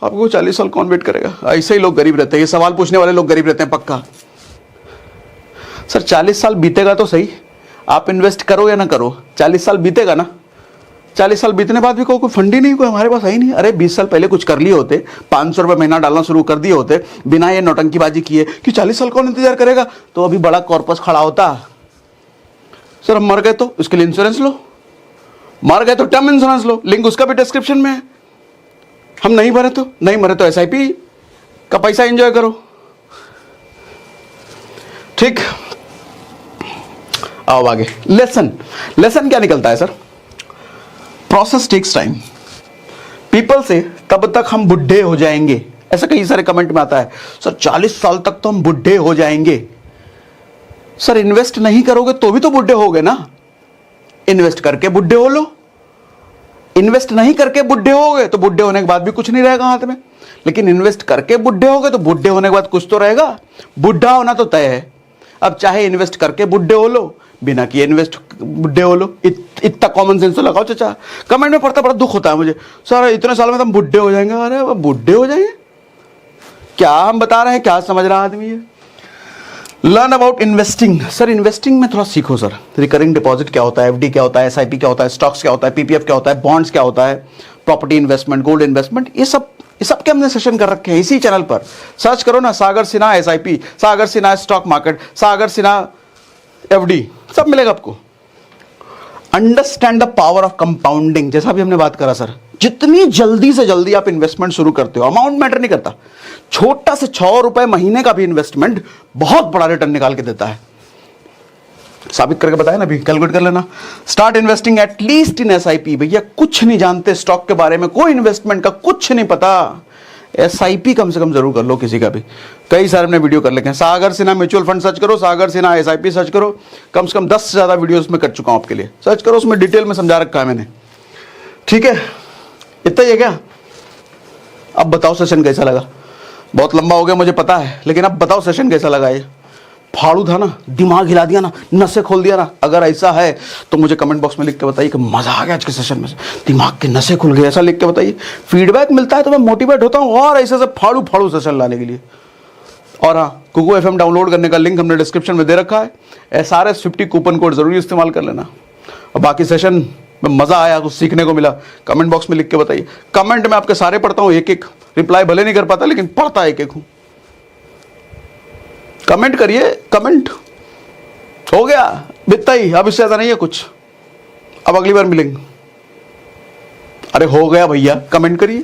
आपको 40 साल कौन वेट करेगा? ऐसे ही लोग गरीब रहते हैं, ये सवाल पूछने वाले लोग गरीब रहते हैं पक्का। सर 40 साल बीतेगा तो सही, आप इन्वेस्ट करो या ना करो, 40 साल बीतेगा ना। 40 साल बीतने बाद भी कोई फंड ही नहीं, कोई हमारे पास है ही नहीं। अरे 20 साल पहले कुछ कर लिए होते, 500 रुपए महीना डालना शुरू कर दिए होते, बिना ये नौटंकीबाजी किए कि 40 साल कौन इंतजार करेगा, तो अभी बड़ा कॉर्पस खड़ा होता। सर हम मर गए तो इसके लिए इंश्योरेंस लो, मर गए तो टर्म इंश्योरेंस लो, लिंक उसका भी डिस्क्रिप्शन में है। हम नहीं मरे तो SIP का पैसा एंजॉय करो। ठीक, आओ आगे। लेसन क्या निकलता है sir? Process takes time. People से तब तक हम बुढ़े हो जाएंगे, ऐसा कई सारे कमेंट में आता है, सर 40 साल तक तो हम बुढ़े हो जाएंगे। सर इन्वेस्ट नहीं करोगे तो भी तो बुढ़े होगे ना, इन्वेस्ट करके बुढ़े हो लो। इन्वेस्ट नहीं करके बुढ़े होगे तो बुढ़े होने के बाद भी कुछ नहीं रहेगा हाथ में, लेकिन इन्वेस्ट करके बुढ़े होगे तो बुढ़े होने के बाद कुछ तो रहेगा। बुढ़ा होना तो तय है। अब चाहे इन्वेस्ट करके बुढ़े हो लो, बिना किए इन्वेस्ट बुढ़े हो लो, इतना कॉमन सेंस तो लगाओ चाचा। कमेंट में पढ़ता बड़ा दुख होता है मुझे, सर इतने साल में तो हम बुढ़े हो जाएंगे। अरे बुढ़े हो जाएंगे, क्या हम बता रहे हैं, क्या समझ रहा आदमी है। Learn about investing. Sir investing में थोड़ा सीखो सर। रिकरिंग डिपॉजिट क्या होता है, एफडी क्या होता है, एसआईपी क्या होता है, स्टॉक्स क्या होता है, पीपीएफ क्या होता है, बॉन्ड्स क्या होता है, प्रॉपर्टी इन्वेस्टमेंट, गोल्ड इन्वेस्टमेंट, ये सब के हमने सेशन कर रखे हैं इसी चैनल पर। सर्च करो ना, सागर सिन्हा एसआईपी, सागर सिन्हा स्टॉक मार्केट, सागर सिन्हा एफडी, सब मिलेगा आपको। Understand the power of compounding, जैसा भी हमने बात करा सर, जितनी जल्दी से जल्दी आप इन्वेस्टमेंट शुरू करते हो, अमाउंट मैटर नहीं करता, छोटा से 6 रुपए महीने का भी इन्वेस्टमेंट बहुत बड़ा रिटर्न निकाल के देता है। साबित करके बताया ना, अभी कैलकुलेट कर लेना। Start investing at least in SIP. भैया कुछ नहीं जानते स्टॉक के बारे में, कोई इन्वेस्टमेंट का कुछ नहीं पता, एसआईपी कम से कम जरूर कर लो किसी का भी। कई सारे हमने वीडियो कर लेते हैं, सागर सिन्हा म्यूचुअल फंड सर्च करो, सागर सिन्हा एसआईपी सर्च करो, कम से कम 10 से ज्यादा वीडियोस में कर चुका हूं आपके लिए, सर्च करो, उसमें डिटेल में समझा रखा है मैंने। ठीक है, इतना ही है क्या? अब बताओ सेशन कैसा लगा। बहुत लंबा हो गया मुझे पता है, लेकिन अब बताओ सेशन कैसा लगा। ये फाड़ू था ना, दिमाग हिला दिया ना, नसें खोल दिया ना। अगर ऐसा है तो मुझे कमेंट बॉक्स में लिख के बताइए कि मजा आ गया आज के सेशन में, दिमाग के नसें खुल गए, ऐसा लिख के बताइए। फीडबैक मिलता है तो मैं मोटिवेट होता हूँ और ऐसे से फाड़ू फाड़ू सेशन लाने के लिए। और हाँ, कुकू एफएम डाउनलोड करने का लिंक हमने डिस्क्रिप्शन में दे रखा है। SRS 50 कूपन कोड जरूर इस्तेमाल कर लेना। और बाकी सेशन में मजा आया, कुछ सीखने को मिला, कमेंट बॉक्स में लिख के बताइए। कमेंट में आपके सारे पढ़ता हूँ, एक एक रिप्लाई भले नहीं कर पाता लेकिन पढ़ता एक एक हूँ। कमेंट करिए, कमेंट हो गया बितना ही, अब इससे ज्यादा नहीं है कुछ। अब अगली बार मिलेंगे। अरे हो गया भैया, कमेंट करिए।